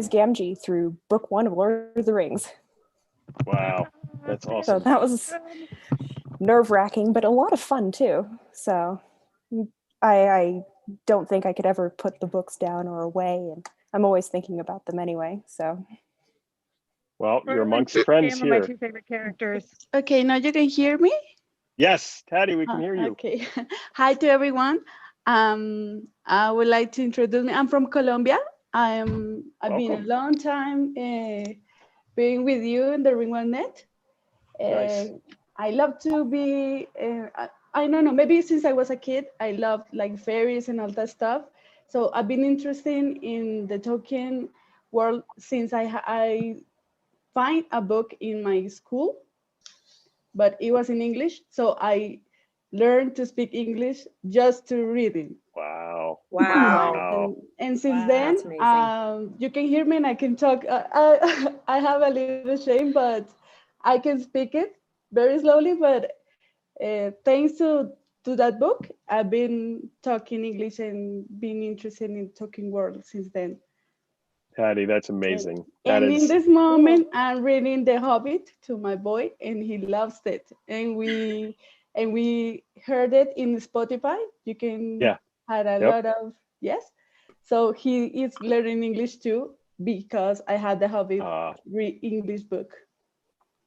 Gamgee through book 1 of Lord of the Rings. Wow, that's awesome. So that was nerve-wracking, but a lot of fun too. So I don't think I could ever put the books down or away, and I'm always thinking about them anyway. So, well, you're amongst friends here. My 2 favorite characters. Okay, now you can hear me? Yes, Taddy, we can hear you. Okay. Hi to everyone. I would like to introduce me. I'm from Colombia. I've been a long time being with you in the Ring Net. Nice. I love to be. I don't know. Maybe since I was a kid, I loved fairies and all that stuff. So I've been interested in the Tolkien world since I find a book in my school, but it was in English. So I learned to speak English just to read it. Wow. And since then, you can hear me and I can talk. I have a little shame, but I can speak it very slowly. But thanks to that book, I've been talking English and been interested in Tolkien world since then. Patty, that's amazing. In this moment, I'm reading The Hobbit to my boy, and he loves it. And we heard it in Spotify. You can had a lot of So he is learning English too because I had The Hobbit read English book.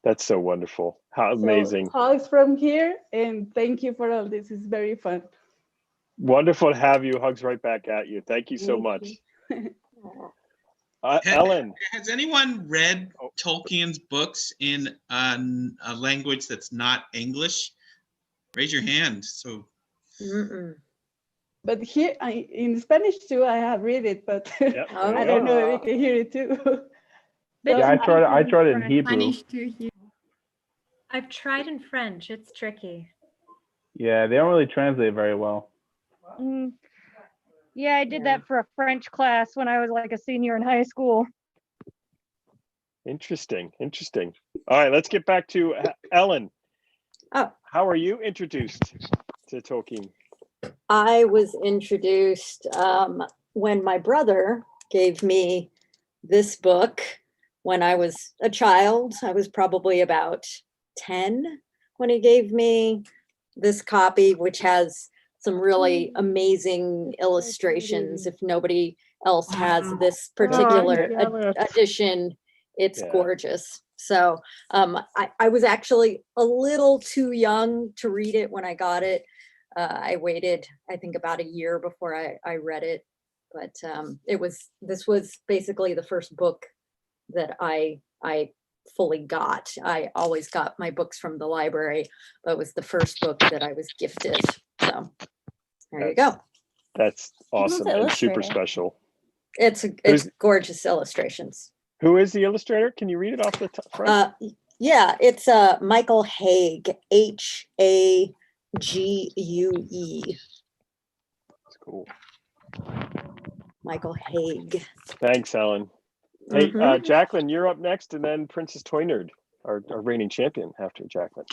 That's so wonderful. How amazing. So hugs from here, and thank you for all this. It's very fun. Wonderful to have you. Hugs right back at you. Thank you so much. Ellen. Has anyone read Tolkien's books in a language that's not English? Raise your hand. So. But here in Spanish too, I have read it, but I don't know if you can hear it too. Yeah, I tried it in Hebrew. I've tried in French. It's tricky. Yeah, they don't really translate very well. Yeah, I did that for a French class when I was like a senior in high school. Interesting. All right, let's get back to Ellen. Oh. How are you introduced to Tolkien? I was introduced when my brother gave me this book when I was a child. I was probably about 10 when he gave me this copy, which has some really amazing illustrations. If nobody else has this particular edition, it's gorgeous. So I was actually a little too young to read it when I got it. I waited, I think, about a year before I read it. But this was basically the first book that I fully got. I always got my books from the library, but it was the first book that I was gifted. So there you go. That's awesome and super special. It's gorgeous illustrations. Who is the illustrator? Can you read it off the front? Yeah, it's Michael Hague, Hague. That's cool. Michael Hague. Thanks, Ellen. Hey, Jacqueline, you're up next, and then Princess Toynard, our reigning champion after Jacqueline.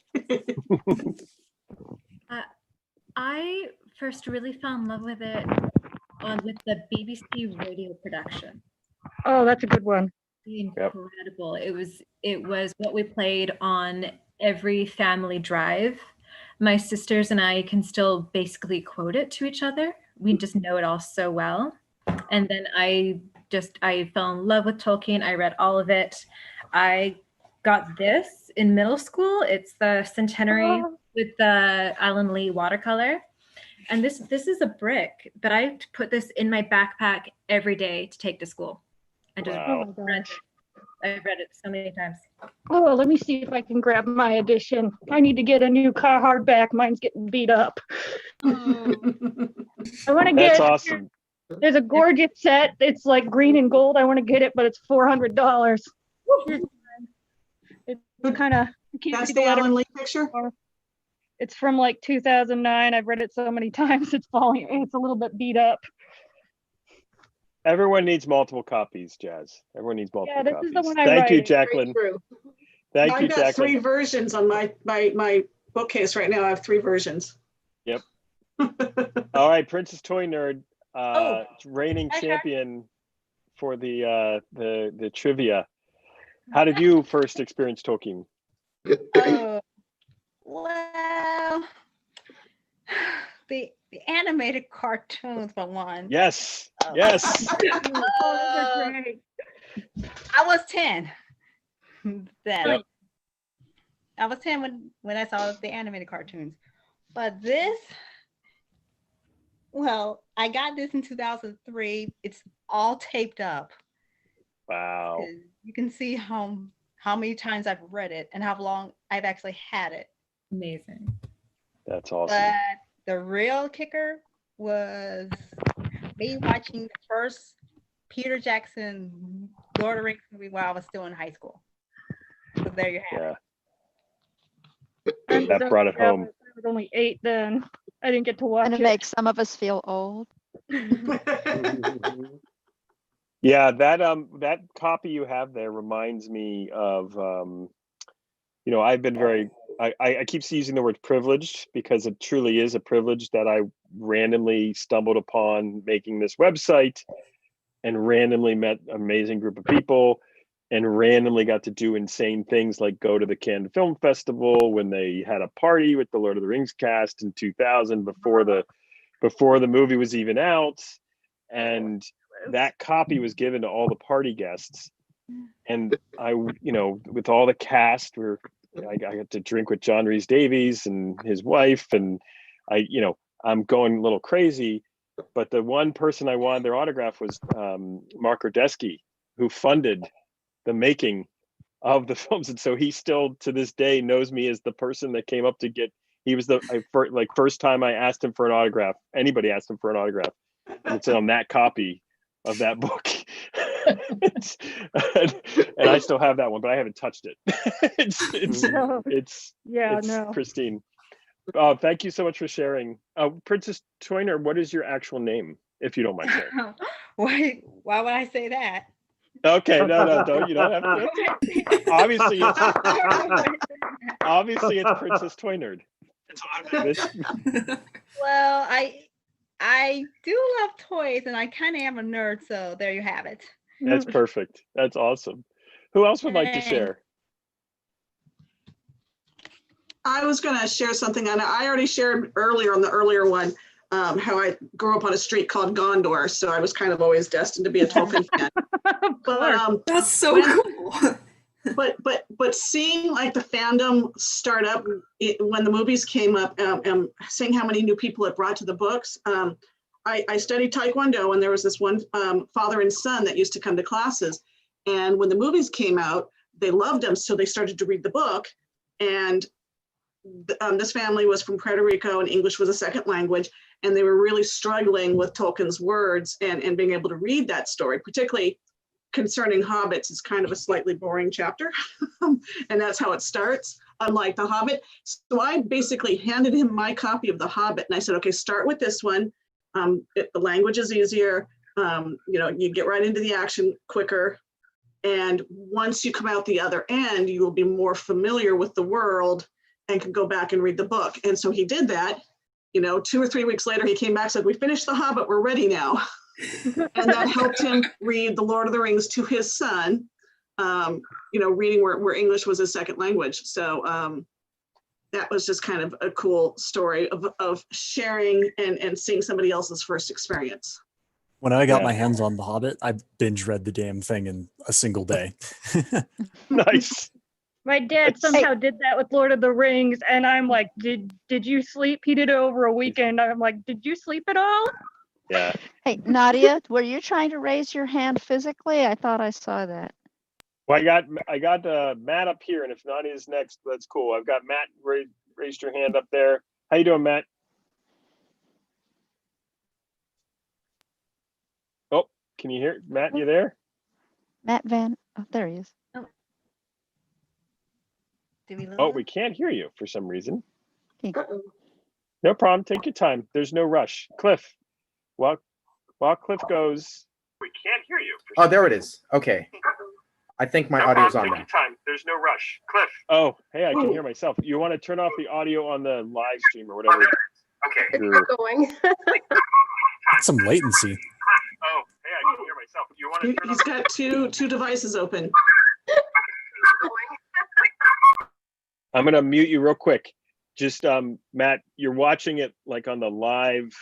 I first really fell in love with it with the BBC radio production. Oh, that's a good one. Incredible. It was what we played on every family drive. My sisters and I can still basically quote it to each other. We just know it all so well. And then I fell in love with Tolkien. I read all of it. I got this in middle school. It's the Centenary with the Alan Lee watercolor. And this is a brick, but I put this in my backpack every day to take to school. I just read it. I've read it so many times. Oh, let me see if I can grab my edition. I need to get a new car hardback. Mine's getting beat up. I want to get. That's awesome. There's a gorgeous set. It's like green and gold. I want to get it, but it's $400. It's kind of. That's the Alan Lee picture. It's from like 2009. I've read it so many times. It's falling. It's a little bit beat up. Everyone needs multiple copies, Jazz. Everyone needs multiple copies. Is the one I Thank you, write. Jacqueline. Thank you, I've got Jacqueline. 3 versions on my bookcase right now. I have 3 versions. Yep. All right, Princess Toynard, reigning champion for the trivia. How did you first experience Tolkien? Well, the animated cartoons for one. Yes. Yes. I was 10 then. Yep. I was 10 when I saw the animated cartoons. But this, well, I got this in 2003. It's all taped up. Wow. You can see how many times I've read it and how long I've actually had it. Amazing. That's awesome. But the real kicker was me watching the first Peter Jackson Lord of the Rings movie while I was still in high school. So there you have it. That brought it home. I was only 8 then. I didn't get to watch it. And it makes some of us feel old. Yeah, that copy you have there reminds me of I've been very I keep using the word privileged because it truly is a privilege that I randomly stumbled upon making this website and randomly met an amazing group of people and randomly got to do insane things like go to the Cannes Film Festival when they had a party with the Lord of the Rings cast in 2000 before the movie was even out. And that copy was given to all the party guests. And I, with all the cast, I got to drink with John Rhys Davies and his wife, and I'm going a little crazy. But the one person I wanted their autograph was Mark Ordesky, who funded the making of the films, and so he still to this day knows me as the person that came up to get. He was first time I asked him for an autograph. Anybody asked him for an autograph, and it's on that copy of that book. and I still have that one, but I haven't touched it. It's pristine. Oh, thank you so much for sharing. Princess Toynard, what is your actual name? if you don't mind sharing. Why would I say that? Okay, no, don't. You don't have to. Obviously, it's Princess Toy Nerd. Well, I do love toys, and I kind of am a nerd, so there you have it. That's perfect. That's awesome. Who else would like to Thanks. share? I was going to share something, and I already shared earlier on the earlier one, how I grew up on a street called Gondor, so I was kind of always destined to be a Tolkien fan. But, That's so cool. But seeing like the fandom start up when the movies came up, seeing how many new people it brought to the books. I studied Taekwondo, and there was this one father and son that used to come to classes. And when the movies came out, they loved them, so they started to read the book. And this family was from Puerto Rico, and English was a second language, and they were really struggling with Tolkien's words and being able to read that story, particularly concerning hobbits. Is kind of a slightly boring chapter, and that's how it starts, unlike The Hobbit. So I basically handed him my copy of The Hobbit, and I said, okay, start with this one. The language is easier. You get right into the action quicker. And once you come out the other end, you will be more familiar with the world and can go back and read the book. And so he did that. 2 or 3 weeks later, he came back and said, we finished The Hobbit, we're ready now. And that helped him read The Lord of the Rings to his son, reading where English was his second language. So that was just kind of a cool story of sharing and seeing somebody else's first experience. When I got my hands on The Hobbit, I binge read the damn thing in a single day. Nice. My dad somehow did that with Lord of the Rings, and I'm like, did you sleep? He did it over a weekend. I'm like, did you sleep at all? Yeah. Hey, Nadia, were you trying to raise your hand physically? I thought I saw that. Well, I got Matt up here, and if Nadia's next, that's cool. I've got Matt raised your hand up there. How you doing, Matt? Oh, can you hear Matt? You there? Matt Van. Oh, there he is. Oh, we can't hear you for some reason. Uh-oh. No problem. Take your time. There's no rush. Cliff, while Cliff goes, we can't hear you. Oh, there it is. Okay. I think my audio's on now. Take your time. There's no rush. Cliff. Oh, hey, I can hear myself. You want to turn off the audio on the live stream or whatever? Okay. It's going. Some latency. Oh, hey, I can hear myself. You want to turn He's got two devices open. I'm going to mute you real quick. Just, Matt, you're watching it like on the live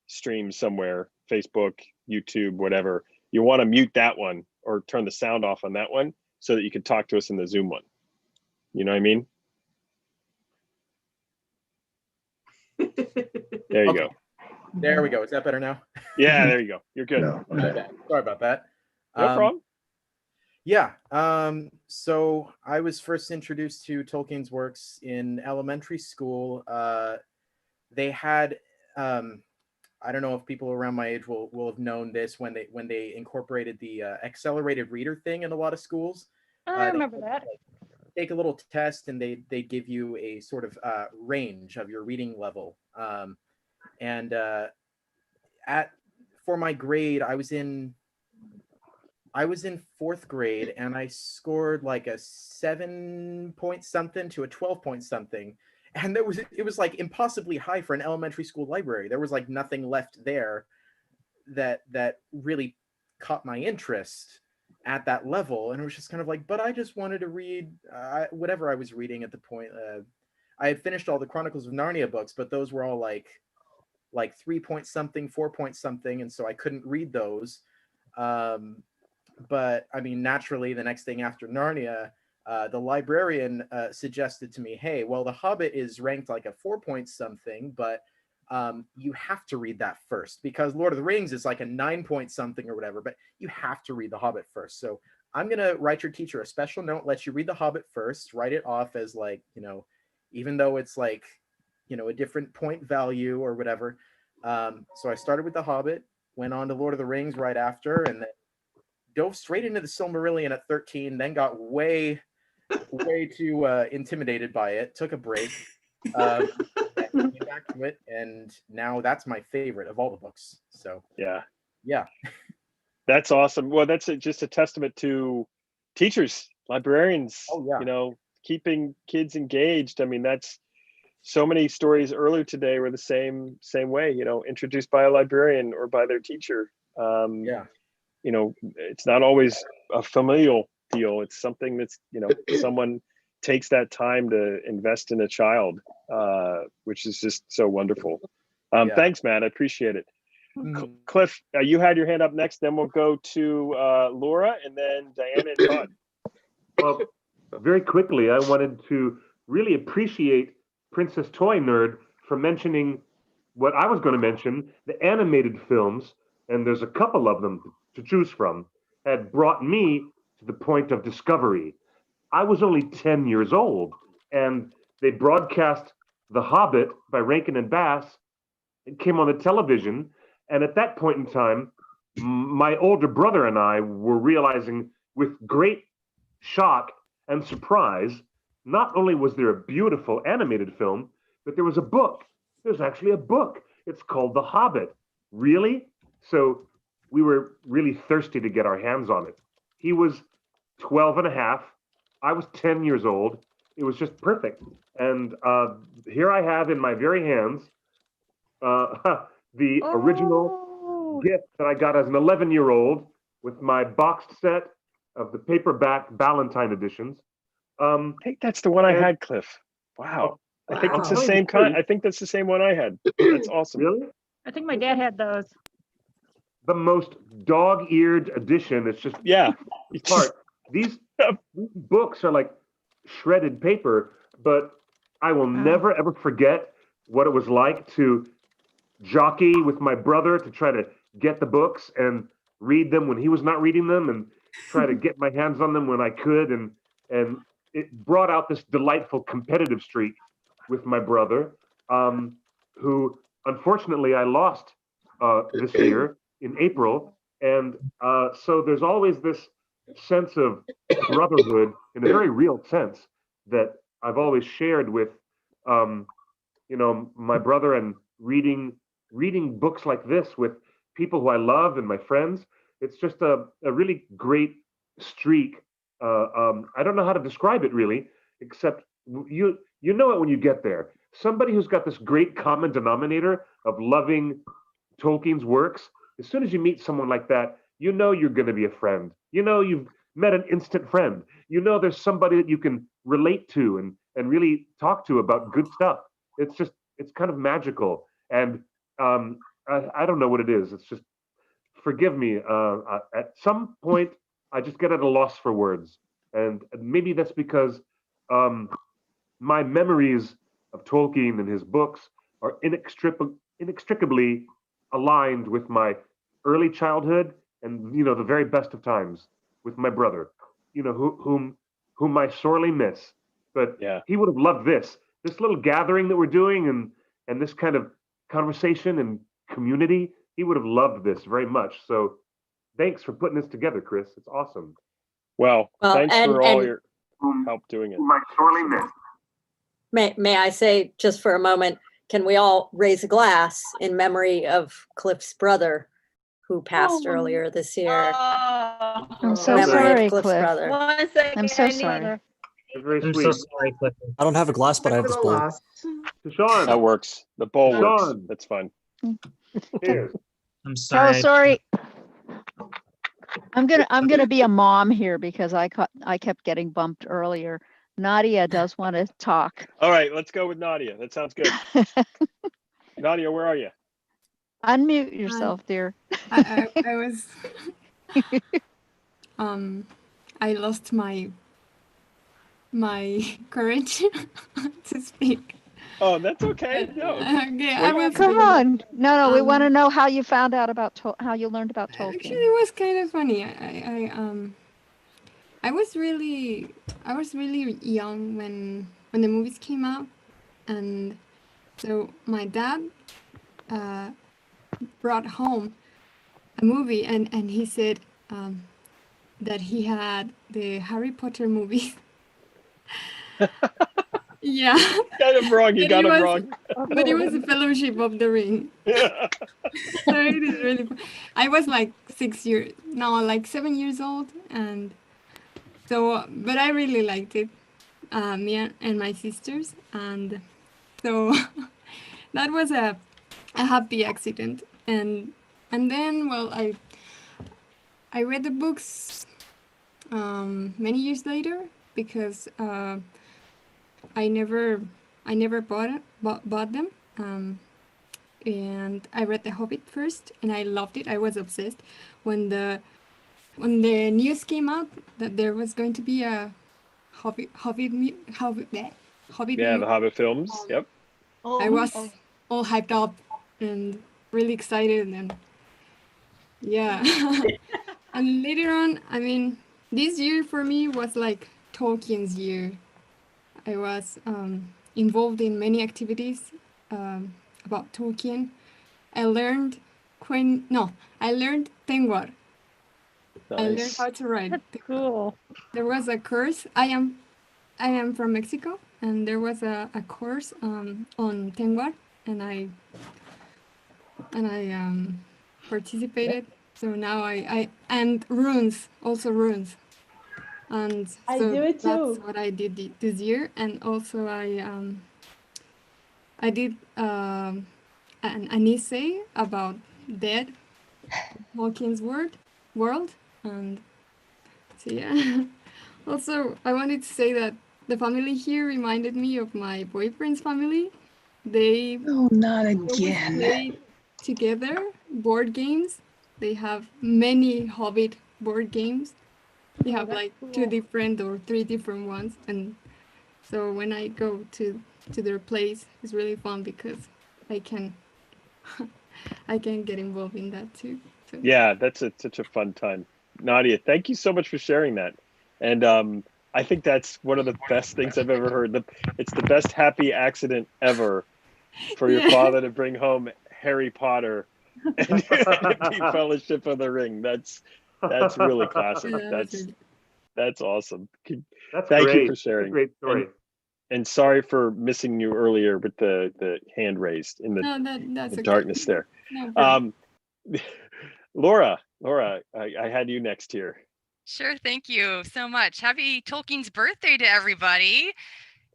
stream somewhere, Facebook, YouTube, whatever. You want to mute that one or turn the sound off on that one so that you can talk to us in the Zoom one. You know what I mean? There you go. There we go. Is that better now? Yeah, there you go. You're good. Okay. Sorry about that. No problem. Yeah. So I was first introduced to Tolkien's works in elementary school. They had, I don't know if people around my age will have known this when they incorporated the accelerated reader thing in a lot of schools. I remember that. Take a little test, and they give you a sort of range of your reading level. For my grade, I was in 4th grade, and I scored like a 7 point something to a 12 point something. And it was like impossibly high for an elementary school library. There was like nothing left there that really caught my interest at that level. And it was just kind of like, but I just wanted to read whatever I was reading at the point. I had finished all the Chronicles of Narnia books, but those were all like 3 point something, 4 point something. And so I couldn't read those. But I mean, naturally, the next thing after Narnia, the librarian suggested to me, hey, well, The Hobbit is ranked like a 4 point something, but you have to read that first, because Lord of the Rings is like a 9 point something or whatever, but you have to read The Hobbit first. So I'm going to write your teacher a special note, let you read The Hobbit first, write it off as like, even though it's like, a different point value or whatever. So I started with The Hobbit, went on to Lord of the Rings right after, and then dove straight into the Silmarillion at 13, then got way too intimidated by it, took a break, came back to it, and now that's my favorite of all the books. So yeah, that's awesome. Well, that's just a testament to teachers, librarians. Oh, yeah. You know, keeping kids engaged. I mean, that's so many stories earlier today were the same way. You know, introduced by a librarian or by their teacher. You know, it's not always a familial deal. It's something that's, you know, someone takes that time to invest in a child, which is just so wonderful. Thanks, Matt. I appreciate it. Cliff, you had your hand up next. Then we'll go to Laura, and then Diana and Todd. Well, very quickly, I wanted to really appreciate Princess Toy Nerd for mentioning what I was going to mention, the animated films, and there's a couple of them to choose from, had brought me to the point of discovery. I was only 10 years old, and they broadcast The Hobbit by Rankin and Bass. It came on the television, and at that point in time, my older brother and I were realizing with great shock and surprise, not only was there a beautiful animated film, but there was a book. There's actually a book. It's called The Hobbit. Really? So we were really thirsty to get our hands on it. He was 12 and a half. I was 10 years old. It was just perfect. And here I have in my very hands the original gift that I got as an 11-year-old with my boxed set of the paperback Ballantine editions. I think that's the one I had, Cliff. Wow. I think it's the same kind. I think that's the same one I had. That's awesome. Really? I think my dad had those. The most dog-eared edition. It's just part. These books are like shredded paper, but I will never ever forget what it was like to jockey with my brother to try to get the books and read them when he was not reading them, and try to get my hands on them when I could, and it brought out this delightful competitive streak with my brother, who unfortunately I lost this year in April, and so there's always this sense of brotherhood in a very real sense that I've always shared with you know, my brother, and reading books like this with people who I love and my friends. It's just a really great streak. I don't know how to describe it really, except you know it when you get there. Somebody who's got this great common denominator of loving Tolkien's works. As soon as you meet someone like that, you know you're going to be a friend. You know you've met an instant friend. You know there's somebody that you can relate to and really talk to about good stuff. It's kind of magical. And I don't know what it is. It's just, forgive me. At some point, I just get at a loss for words. And maybe that's because my memories of Tolkien and his books are inextricably aligned with my early childhood and, you know, the very best of times with my brother, you know, whom I sorely miss. But he would have loved this little gathering that we're doing, and this kind of conversation and community. He would have loved this very much. So thanks for putting this together, Chris. It's awesome. Well thanks for all your help doing it. Sorely missed. May I say, just for a moment, can we all raise a glass in memory of Cliff's brother who passed earlier this year? I'm so Memory of sorry, Cliff's Cliff. brother. 1 second. I'm so sorry. Very I'm sweet. so sorry, Cliff. I don't have a glass, but I have this bowl. Sean. That works. The bowl works. Sean. That's fine. Cheers. I'm So sorry. I'm gonna be a mom here because I kept getting bumped earlier. Nadia does want to talk. All right, let's go with Nadia. That sounds good. Nadia, where are you? Unmute yourself, dear. I was I lost my courage to speak. Oh, that's okay. No. Okay, I was Come on. No, we want to know how you found out about how you learned about Tolkien. Actually, it was kind of funny. I was really young when the movies came out, and so my dad brought home a movie, and he said that he had the Harry Potter movies. Yeah. Got him wrong. You But got it him was- wrong. But it was a Fellowship of the Ring. So it is really fun. I was like 7 years old, and so, but I really liked it, me and my sisters, and so that was a happy accident, and then, well, I read the books many years later, because I never bought them. And I read The Hobbit first, and I loved it. I was obsessed when the news came out that there was going to be a Hobbit Yeah, the Hobbit films. Yep. I was all hyped up and really excited, and yeah. And later on, I mean, this year for me was like Tolkien's year. I was involved in many activities about Tolkien. I learned Tengwar. I learned Nice. how to write. That's cool. There was a course. I am from Mexico, and there was a course on Tengwar, and I participated. So now I and runes, also runes. And so I do it that's too. what I did this year, and also I did an essay about dead Tolkien's world, and so yeah. Also, I wanted to say that the family here reminded me of my boyfriend's family. They not always again. play together board games. They have many Hobbit board games. They have like 2 different or 3 different ones, and so when I go to their place, it's really fun because I can I can get involved in that too. So. Yeah, that's such a fun time. Nadia, thank you so much for sharing that. And I think that's one of the best things I've ever heard. It's the best happy accident ever for your father to bring home Harry Potter and the Fellowship of the Ring. That's really classic. Yeah, That's awesome. That's Thank great. you for sharing. That's a great story. And sorry for missing you earlier with the hand raised in the, that's okay. darkness there. No problem. Laura, I had you next here. Sure, thank you so much. Happy Tolkien's birthday to everybody.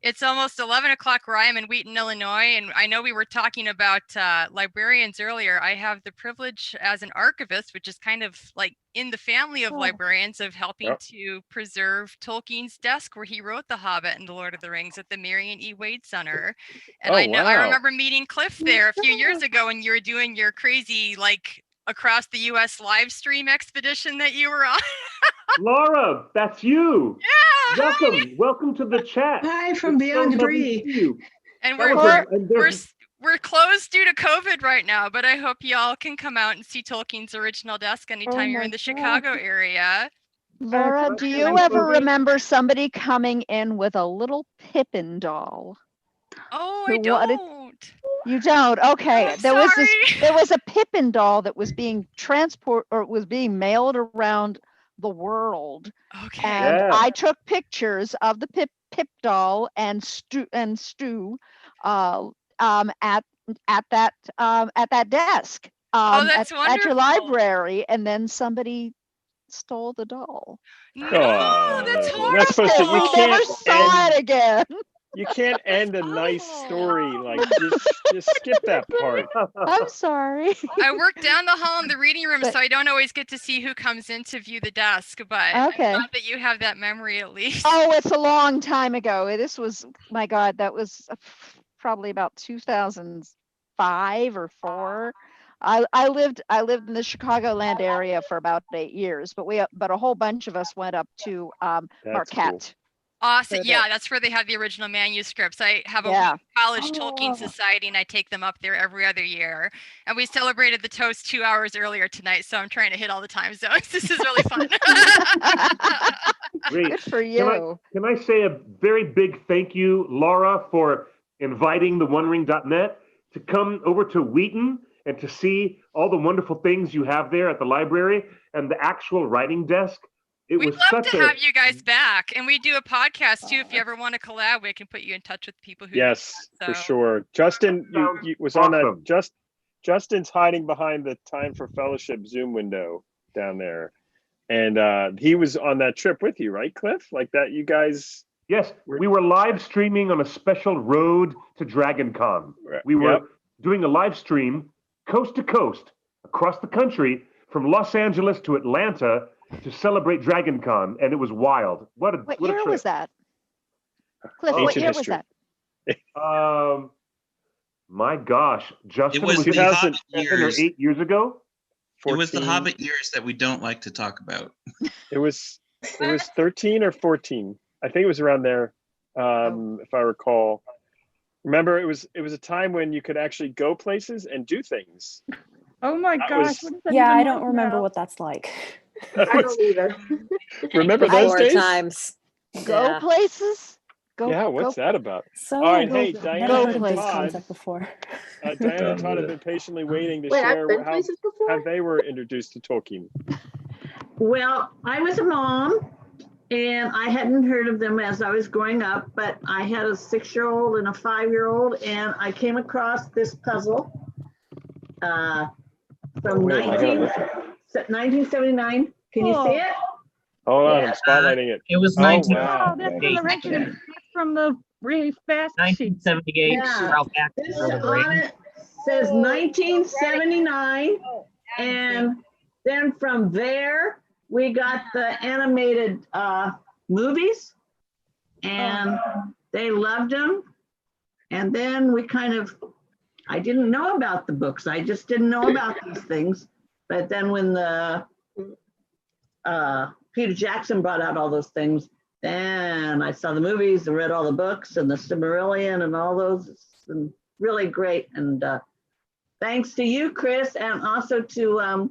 It's almost 11 o'clock where I am in Wheaton, Illinois, and I know we were talking about librarians earlier. I have the privilege as an archivist, which is kind of like in the family of librarians, of helping to preserve Tolkien's desk where he wrote The Hobbit and The Lord of the Rings at the Marion E. Wade Center. And I know I remember meeting Cliff there a few years ago when you were doing your crazy like across the US live stream expedition that you were on. Laura, that's you. Yeah. Welcome to the chat. Hi from Beyond Debris. And That we're closed due to COVID right now, but I hope y'all can come out and see Tolkien's original desk anytime you're in the Chicago area. Laura, do you ever remember somebody coming in with a little Pippin doll? Oh, I don't. You don't? Okay. I'm There was a Pippin doll that was being mailed around the world. Okay. And I took pictures of the Pip doll and Stu at that desk that's at your wonderful. library, and then somebody stole the doll. No, that's horrible. You're not supposed to. You We can't never saw it again. You can't end a nice story like just skip that part. I'm sorry. I work down the hall in the reading room, so I don't always get to see who comes in to view the desk, but Okay. I'm glad that you have that memory at least. Oh, it's a long time ago. This was, my God, that was probably about 2005 or 4. I lived in the Chicagoland area for about 8 years, but a whole bunch of us went up to Marquette. Cool. Awesome. Yeah, that's where they have the original manuscripts. I have a college Tolkien Society, and I take them up there every other year. And we celebrated the toast 2 hours earlier tonight, so I'm trying to hit all the time zones. This is really fun. Great. Good for you. Can I say a very big thank you, Laura, for inviting the OneRing.net to come over to Wheaton and to see all the wonderful things you have there at the library and the actual writing desk. It We'd was love such to a have you guys back, and we do a podcast too. If you ever want to collab, we can put you in touch with people who. Yes, do for that, so. sure. Justin, you was on awesome. that. Justin's hiding behind the Time for Fellowship Zoom window down there, and he was on that trip with you, right, Cliff? Like that, you guys. Yes, we were live streaming on a special road to Dragon Con. We were doing a live stream coast to coast across the country from Los Angeles to Atlanta to celebrate Dragon Con, and it was wild. What a year trip. was that? Cliff, what Ancient year history. was that? My gosh, Justin, was the 2007 Hobbit or years. 8 years ago? It was the 14. Hobbit years that we don't like to talk about. It was 13 or 14. I think it was around there, if I recall. Remember, it was a time when you could actually go places and do things. Oh my That gosh. was- What is that Yeah, even I don't like remember now? what that's like. I don't either. Remember those Before days? times. Go Yeah. places? Go, Yeah, what's go, that about? So All right, go- hey, never Diana heard and of this Todd. concept before. Diana and Todd have been patiently waiting to Wait, I've share been how places before? they were introduced to Tolkien. Well, I was a mom and I hadn't heard of them as I was growing up, but I had a 6-year-old and a 5-year-old, and I came across this puzzle from Wait, I gotta look. 1979. Can you see it? Hold on, Yeah. I'm spotlighting it. It was Oh, 19. wow. Oh, that's from the that's from the really fast sheet. 1978. Yeah. Ralph This Lord of the on Rings. it says 1979, and then from there we got the animated movies, and they loved them. And then we I didn't know about the books. I just didn't know about these things. But then when the Peter Jackson brought out all those things, then I saw the movies and read all the books and the Silmarillion and all those. It's been really great. And thanks to you, Chris, and also to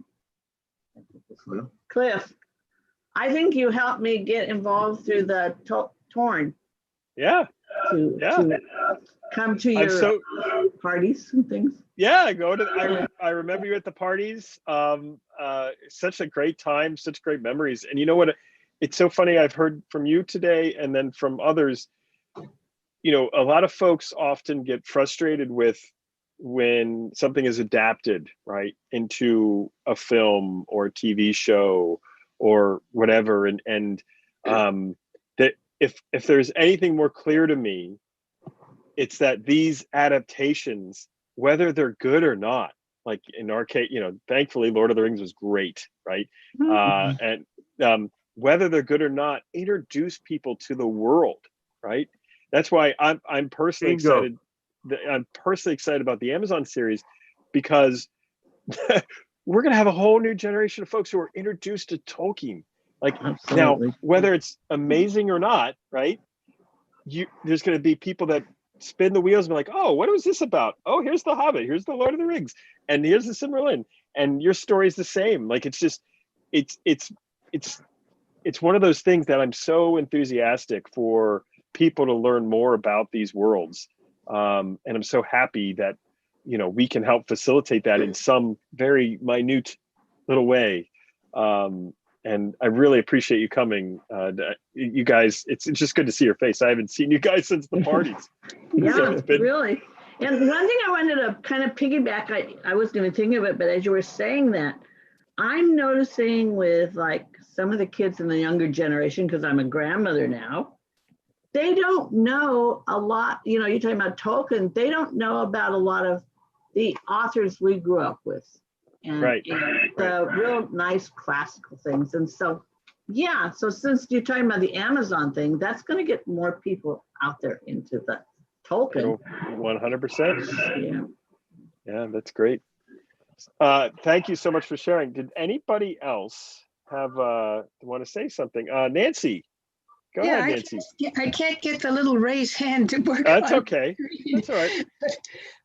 Cliff. I think you helped me get involved through the Torn. Yeah. To come to your parties and things. Yeah, I remember you at the parties. Such a great time, such great memories. And you know what? It's so funny. I've heard from you today and then from others. You know, a lot of folks often get frustrated with when something is adapted, right, into a film or a TV show or whatever. And that if there's anything more clear to me, it's that these adaptations, whether they're good or not, like in our case, you know, thankfully Lord of the Rings was great, right? And whether they're good or not, introduce people to the world, right? That's why I'm personally excited. I'm personally excited about the Amazon series, because we're going to have a whole new generation of folks who are introduced to Tolkien. Like Absolutely. now, whether it's amazing or not, right? There's going to be people that spin the wheels and be like, oh, what was this about? Oh, here's the Hobbit, here's the Lord of the Rings, and here's the Silmarillion, and your story's the same. Like it's just, it's one of those things that I'm so enthusiastic for people to learn more about these worlds, and I'm so happy that, you know, we can help facilitate that in some very minute little way. And I really appreciate you coming. You guys, it's just good to see your face. I haven't seen you guys since the parties. Yeah, So it's been... really. And one thing I wanted to kind of piggyback, I was going to think of it, but as you were saying that, I'm noticing with like some of the kids in the younger generation, because I'm a grandmother now, they don't know a lot. You know, you're talking about Tolkien, they don't know about a lot of the authors we grew up with. And, right. The real nice classical things. And so, yeah, so since you're talking about the Amazon thing, that's going to get more people out there into the Tolkien. 100%. Yeah. Yeah, that's great. Thank you so much for sharing. Did anybody else want to say something? Nancy, go ahead, Nancy. I can't get the little raise hand to work. That's okay. That's all right.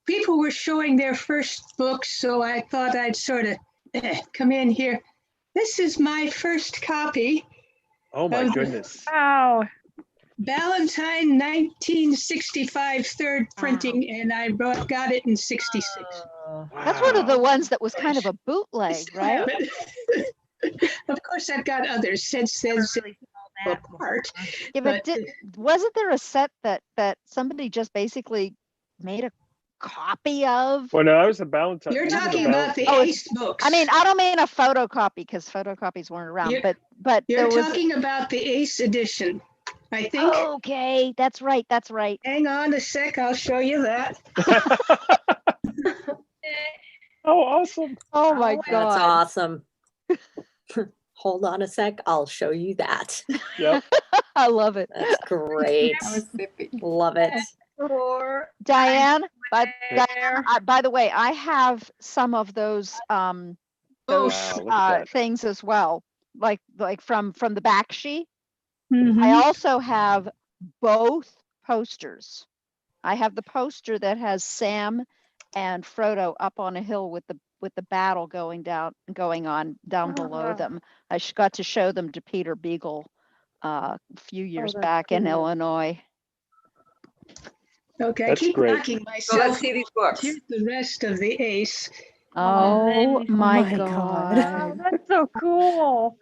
People were showing their first books, so I thought I'd sort of come in here. This is my first copy. Oh my goodness. Wow. Ballantine 1965 third printing, and I got it in 66. That's one of the ones that was kind of a bootleg, right? Of course, I've got others since apart. Yeah, but wasn't there a set that somebody just basically made a copy of? Well, no, I was the Valentine. You're these are talking about the Ace books. I mean, I don't mean a photocopy because photocopies weren't around, but You're there was talking about the Ace edition, I think. Okay, that's right. That's right. Hang on a sec, I'll show you that. Oh, awesome. Oh my That's God. awesome. Hold on a sec. I'll show you that. Yep. I love it. That's great. Love it. Diane, by the way, I have some of those Wow, look at that. things as well, like from the back sheet. Mhm. I also have both posters. I have the poster that has Sam and Frodo up on a hill with the battle going on down below them. I got to show them to Peter Beagle a few years that's back in cool. Illinois. Okay, That's I keep great. knocking So myself. let's see these books. Here's the rest of the Ace. Oh my my God. Oh, that's so cool.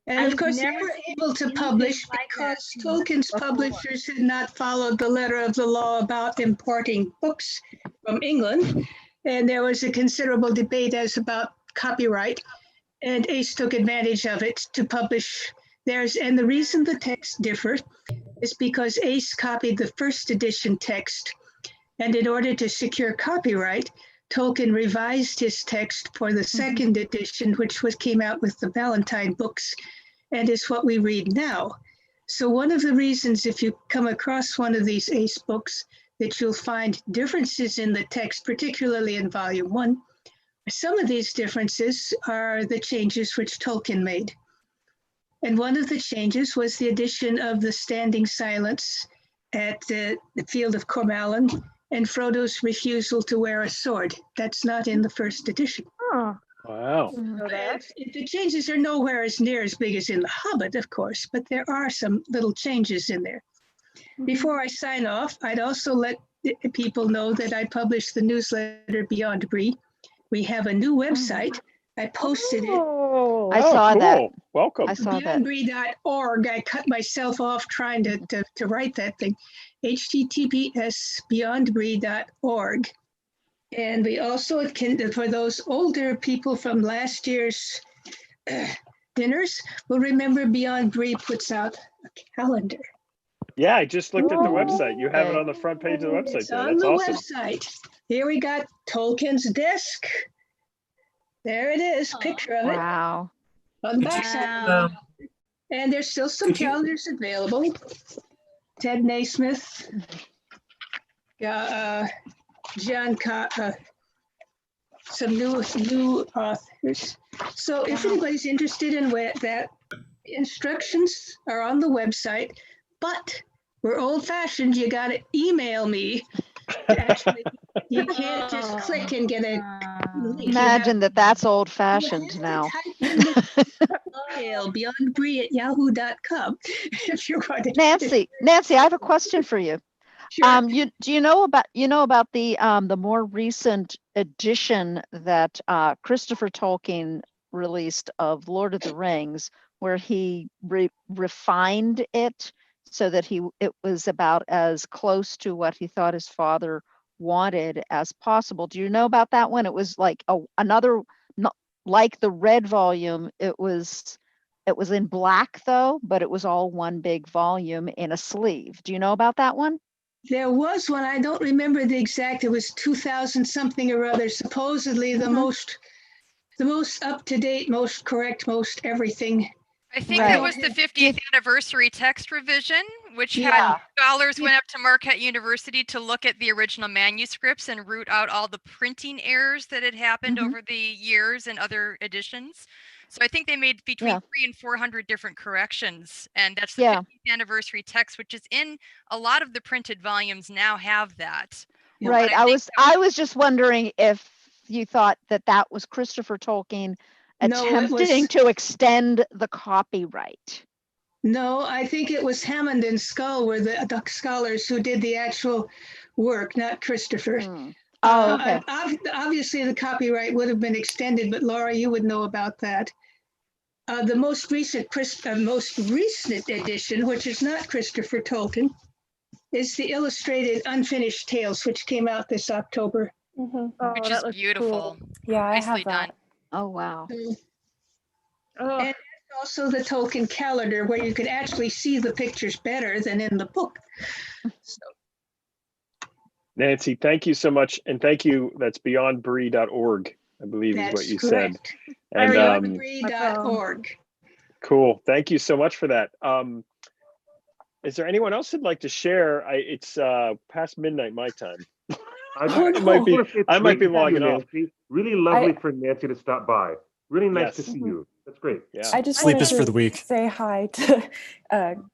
And of course, they were able to publish because Tolkien's publishers had not followed the letter of the law about importing books from England. And there was a considerable debate as about copyright. And Ace took advantage of it to publish theirs. And the reason the texts differ is because Ace copied the first edition text. And in order to secure copyright, Tolkien revised his text for the second edition, which came out with the Valentine books, and is what we read now. So one of the reasons, if you come across one of these Ace books, that you'll find differences in the text, particularly in Volume 1, some of these differences are the changes which Tolkien made. And one of the changes was the addition of the standing silence at the field of Cormallen and Frodo's refusal to wear a sword. That's not in the first edition. Wow. The changes are nowhere as near as big as in The Hobbit, of course, but there are some little changes in there. Before I sign off, I'd also let people know that I published the newsletter Beyond Bree. We have a new website. I posted it. I saw that. Welcome. I saw that. Beyondbree.org. I cut myself off trying to write that thing. https://beyondbree.org. And we also can, for those older people from last year's dinners, will remember Beyond Bree puts out a calendar. Yeah, I just looked at the website. You have it on the front page of the website It's there. on That's the awesome. website. Here we got Tolkien's desk. There it is, picture of it. Wow. On the back side. And there's still some calendars available. Ted Naismith, John, some new authors. So if anybody's interested in that, instructions are on the website, but we're old fashioned. You got to email me. Actually, you can't just click and get a link. Imagine that's old fashioned now. Email beyondbree@yahoo.com if you're going to. Nancy, I have a question for you. Sure. Do you know about the more recent edition that Christopher Tolkien released of Lord of the Rings, where he refined it so that it was about as close to what he thought his father wanted as possible? Do you know about that one? It was like another, like the red volume. It was in black though, but it was all one big volume in a sleeve. Do you know about that one? There was one, I don't remember the exact, it was 2000 something or other, supposedly the most up-to-date, most correct, most everything. I think that was the 50th anniversary text revision, which had scholars went up to Marquette University to look at the original manuscripts and root out all the printing errors that had happened over the years in other editions. So I think they made between 300 and 400 different corrections, and that's the 50th anniversary text, which is in a lot of the printed volumes now have that. Right. I was just wondering if you thought that was Christopher Tolkien attempting to extend the copyright. No, I think it was Hammond and Scull were the scholars who did the actual work, not Christopher. Okay. Obviously, the copyright would have been extended, but Laura, you would know about that. the most recent edition, which is not Christopher Tolkien, is the illustrated Unfinished Tales, which came out this October. Which is beautiful. Yeah, I Nicely have that. done. Oh, wow. And also the Tolkien calendar, where you can actually see the pictures better than in the book. So, Nancy, thank you so much. And thank you. That's beyondbree.org, I believe is what that's you correct. said. And beyondbree.org. cool. Thank you so much for that. Is there anyone else who'd like to share? It's past midnight my time. I might be logging off. Really lovely for Nancy to stop by. Really nice to Yes. see you. That's great. Yeah. I just Sleep wanted is for to the weak. say hi to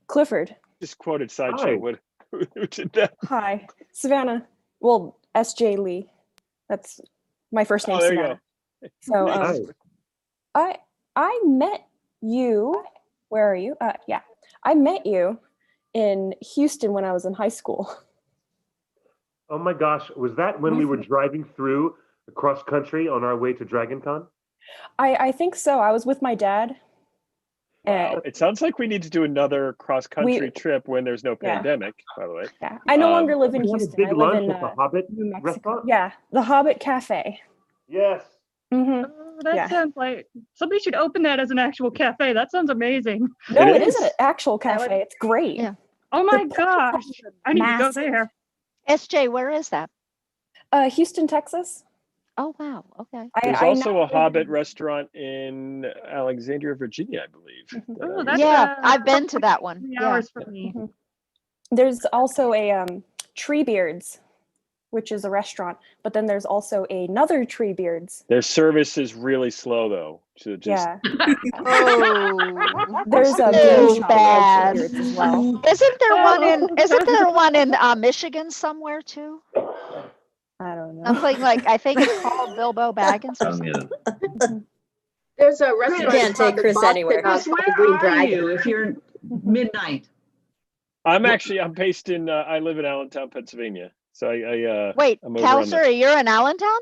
Clifford. Just quoted Sideshow. Who did that? Hi, Savannah. Well, S.J. Lee. That's my first name. Oh, there you Savannah. go. So Nice. I met you. Where are you? Yeah, I met you in Houston when I was in high school. Oh my gosh, was that when we were driving through the cross country on our way to Dragon Con? I think so. I was with my dad. Wow. It sounds like we need to do another cross-country trip when there's no pandemic, by the way. Yeah, I no longer live in You have a Houston. big I live lunch in at the Hobbit New Mexico. restaurant? Yeah, the Hobbit Cafe. Yes. Mm-hmm. That sounds like somebody should open that as an actual cafe. That sounds amazing. No, it is an actual cafe. It's great. Yeah. Oh my gosh. I need to go Massive. there. SJ, where is that? Houston, Texas. Oh, wow. Okay. There's also a Hobbit restaurant in Alexandria, Virginia, I believe. Oh, that's Yeah, I've been to that one. 3 Yeah. hours for me. There's also a Treebeards, which is a restaurant, but then there's also another Treebeards. Their service is really slow, though. So just Oh, there's a so beer shop bad. at Treebeards as well. Isn't there one in Michigan somewhere too? I don't know. Something like, I think it's called Bilbo Baggins or something. There's a restaurant. can't take Chris anywhere. Chris, where are you if you're midnight? I'm based in, I live in Allentown, Pennsylvania. So Wait, I'm over on Calisari, you're in Allentown?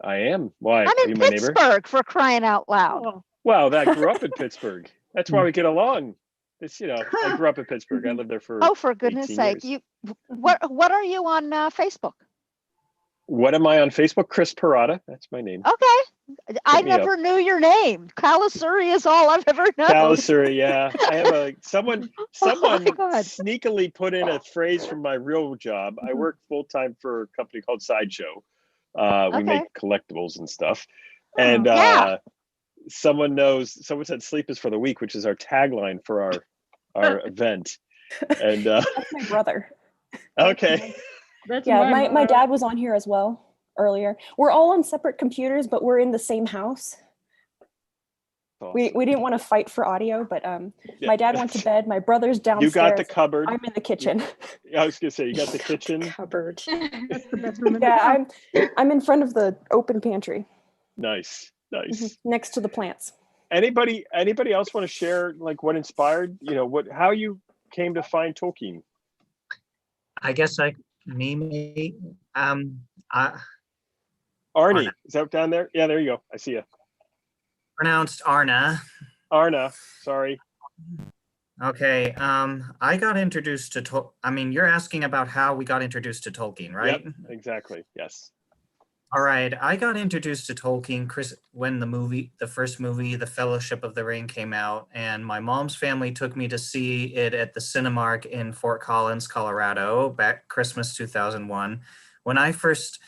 I am. Why? I'm Are you in my neighbor? Pittsburgh, for crying out loud. Wow, I grew up in Pittsburgh. That's why we get along. It's, I grew up in Pittsburgh. I lived there for Oh, for goodness 18 sake. years. What are you on Facebook? What am I on Facebook? Chris Parada. That's my name. Okay. I me up. never knew your name. Calisari is all I've ever known. Calisari, yeah. I have someone God. sneakily put in a phrase from my real job. I work full time for a company called Sideshow. We make collectibles and stuff. And someone said sleep is for the weak, which is our tagline for our event. And That's my brother. Okay. That's my dad was on here as well earlier. We're all on separate computers, but we're in the same house. Awesome. We didn't want to fight for audio, but my dad went to bed. My brother's downstairs. You got the cupboard. I'm in the kitchen. I was gonna say you got the kitchen. Cupboard. That's the best room in the Yeah, I'm in front of the open pantry. Nice. Next to the plants. Anybody else want to share like what inspired, how you came to find Tolkien? I guess maybe Arnie, Arna. is that down there? Yeah, there you go. I see you. Pronounced Arna. Arna, sorry. Okay. I got introduced to you're asking about how we got introduced to Tolkien, right? Yep, exactly. Yes. All right. I got introduced to Tolkien, when the first movie, The Fellowship of the Ring, came out, and my mom's family took me to see it at the Cinemark in Fort Collins, Colorado, back Christmas 2001. When I first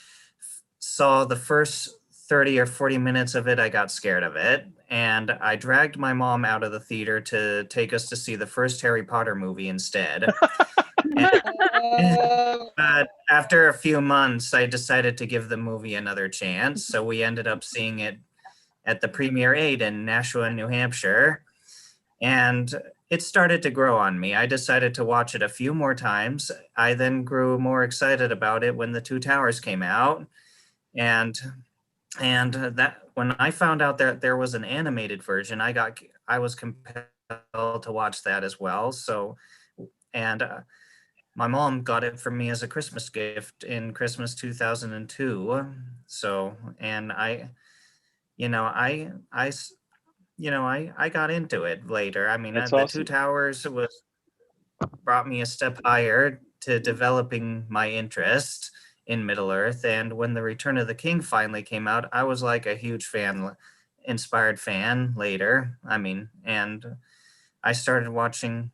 saw the first 30 or 40 minutes of it, I got scared of it, and I dragged my mom out of the theater to take us to see the first Harry Potter movie instead. But after a few months, I decided to give the movie another chance. So we ended up seeing it at the Premiere 8 in Nashua, New Hampshire. And it started to grow on me. I decided to watch it a few more times. I then grew more excited about it when The Two Towers came out. And that when I found out that there was an animated version, I was compelled to watch that as well. So, my mom got it for me as a Christmas gift in Christmas 2002. So, and you know, I got into it later. I mean, That's the awesome. Two Towers brought me a step higher to developing my interest in Middle Earth. And when The Return of the King finally came out, I was like a huge inspired fan later. I mean, and I started watching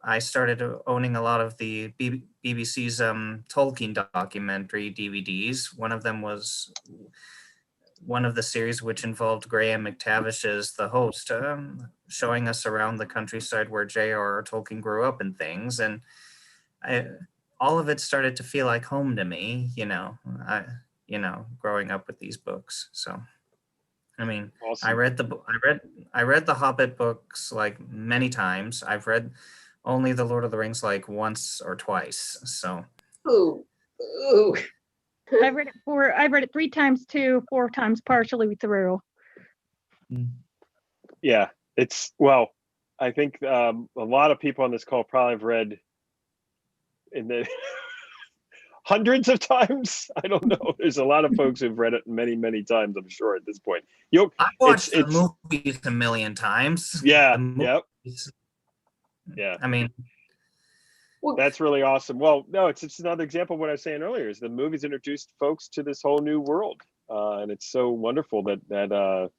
I started owning a lot of the BBC's Tolkien documentary DVDs. One of them was one of the series which involved Graham McTavish as the host, showing us around the countryside where J.R.R. Tolkien grew up and things. And all of it started to feel like home to me, growing up with these books. So, I mean, awesome. I read the Hobbit books like many times. I've read only the Lord of the Rings like once or twice. So. Ooh. I've read it 3 times too, 4 times partially through. Yeah, I think a lot of people on this call probably have read in the hundreds of times. I don't know. There's a lot of folks who've read it many, many times, I'm sure, at this point. I've watched the movies a million times. Yeah, yeah. I mean, that's really awesome. Well, no, it's another example of what I was saying earlier, is the movies introduced folks to this whole new world. And it's so wonderful that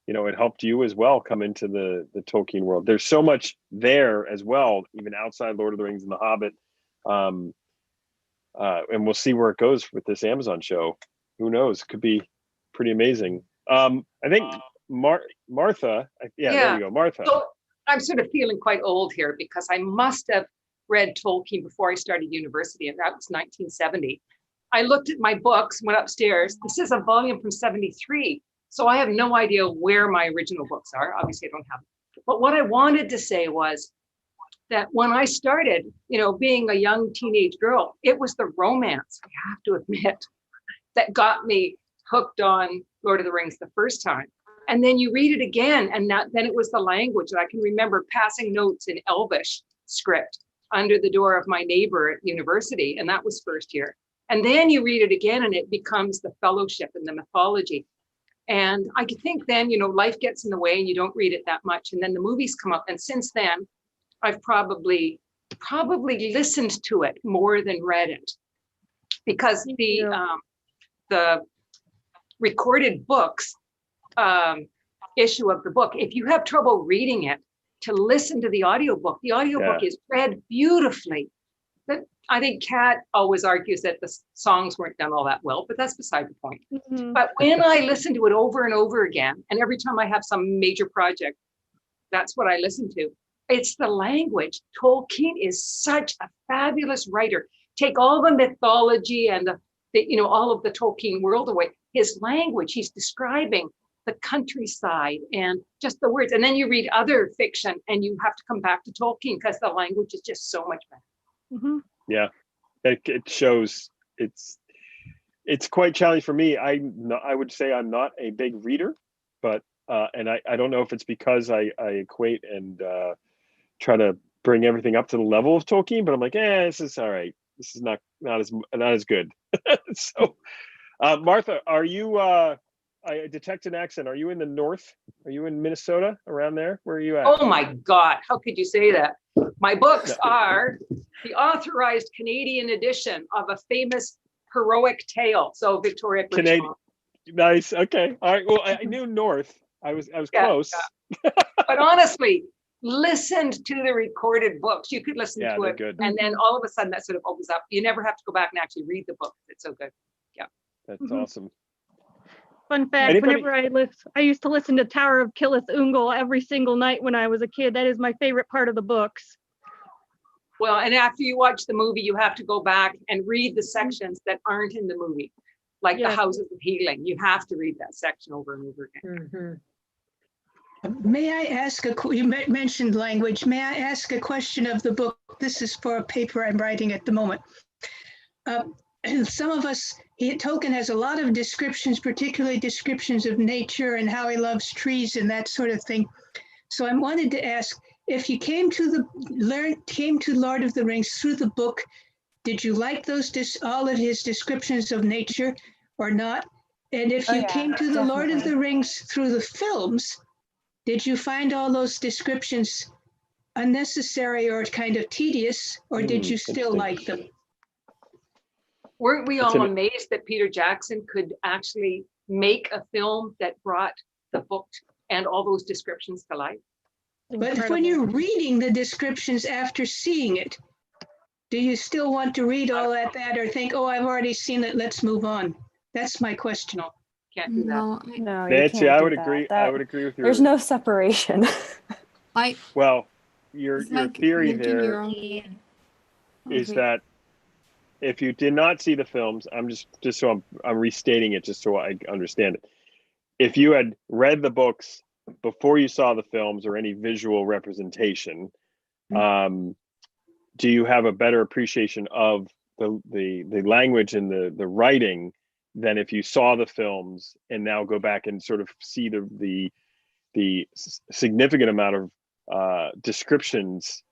it helped you as well come into the Tolkien world. There's so much there as well, even outside Lord of the Rings and The Hobbit. And we'll see where it goes with this Amazon show. Who knows? It could be pretty amazing. I think Martha. There you go, Martha. So I'm sort of feeling quite old here because I must have read Tolkien before I started university, and that was 1970. I looked at my books, went upstairs. This is a volume from 73. So I have no idea where my original books are. Obviously, I don't have them. But what I wanted to say was that when I started, being a young teenage girl, it was the romance, I have to admit, that got me hooked on Lord of the Rings the first time. And then you read it again, and then it was the language. And I can remember passing notes in Elvish script under the door of my neighbor at university, and that was first year. And then you read it again, and it becomes the fellowship and the mythology. And I think then, life gets in the way and you don't read it that much. And then the movies come up. And since then, I've probably listened to it more than read it, because the recorded books issue of the book, if you have trouble reading it, to listen to the audiobook is read beautifully. But I think Kat always argues that the songs weren't done all that well, but that's beside the point. Mm-hmm. But when I listen to it over and over again, and every time I have some major project, that's what I listen to. It's the language. Tolkien is such a fabulous writer. Take all the mythology and the all of the Tolkien world away. His language, he's describing the countryside and just the words. And then you read other fiction and you have to come back to Tolkien because the language is just so much better. Mm-hmm. Yeah, it shows. It's quite challenging for me. I would say I'm not a big reader, but and I don't know if it's because I equate and try to bring everything up to the level of Tolkien, but I'm like, this is all right. This is not as good. So, Martha, are you? I detect an accent. Are you in the north? Are you in Minnesota, around there? Where are you at? Oh my God! How could you say that? My books are the authorized Canadian edition of a famous heroic tale. So Victoria. Canadian. Nice. Okay. All right. Well, I knew north. I was close. Yeah. But honestly, listened to the recorded books. You could listen to it, good. And then all of a sudden that sort of opens up. You never have to go back and actually read the book. It's so good. Yeah. That's awesome. Fun fact, whenever I used to listen to Tower of Killith Ungol every single night when I was a kid. That is my favorite part of the books. Well, and after you watch the movie, you have to go back and read the sections that aren't in the movie, like the Houses of Healing. You have to read that section over and over again. Mm-hmm. May I ask you mentioned language. May I ask a question of the book? This is for a paper I'm writing at the moment. Some of us, Tolkien has a lot of descriptions, particularly descriptions of nature and how he loves trees and that sort of thing. So I wanted to ask, if you came to Lord of the Rings through the book, did you like all of his descriptions of nature or not? And if you came to the Lord of the Rings through the films, did you find all those descriptions unnecessary or kind of tedious, or did you still like them? Weren't we It's all an- amazed that Peter Jackson could actually make a film that brought the book and all those descriptions to life? But when you're reading the descriptions after seeing it, do you still want to read all that or think, oh, I've already seen it, let's move on? That's my question. Can't do that. No, you Nancy, can't I do would that. agree. I That- would agree with you. There's no separation. Well, your like theory making your there own. is Okay. that if you did not see the films, I'm just so I'm restating it just so I understand it. If you had read the books before you saw the films or any visual representation, do you have a better appreciation of the language and the writing than if you saw the films and now go back and sort of see the significant amount of descriptions?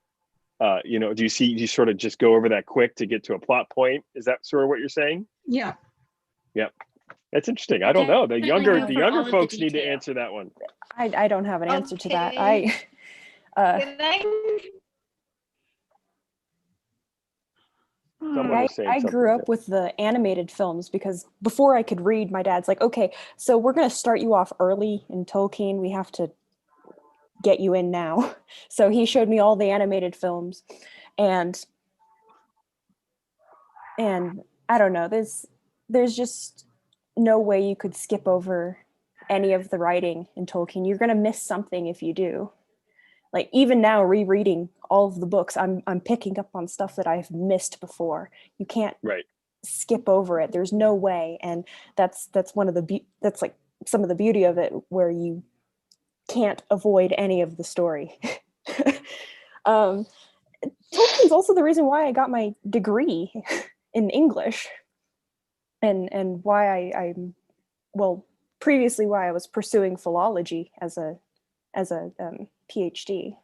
Do you sort of just go over that quick to get to a plot point? Is that sort of what you're saying? Yeah. Yep. That's interesting. I don't know. The younger all of the folks need to answer that one. I don't have an answer to that. Someone was saying I something. grew up with the animated films because before I could read, my dad's like, okay, so we're going to start you off early in Tolkien. We have to get you in now. So he showed me all the animated films, and I don't know, there's just no way you could skip over any of the writing in Tolkien. You're going to miss something if you do. Like even now rereading all of the books, I'm picking up on stuff that I've missed before. You can't skip over it. There's no way. And that's one of that's like some of the beauty of it, where you can't avoid any of the story. Tolkien's also the reason why I got my degree in English, and why I'm previously why I was pursuing philology as a PhD,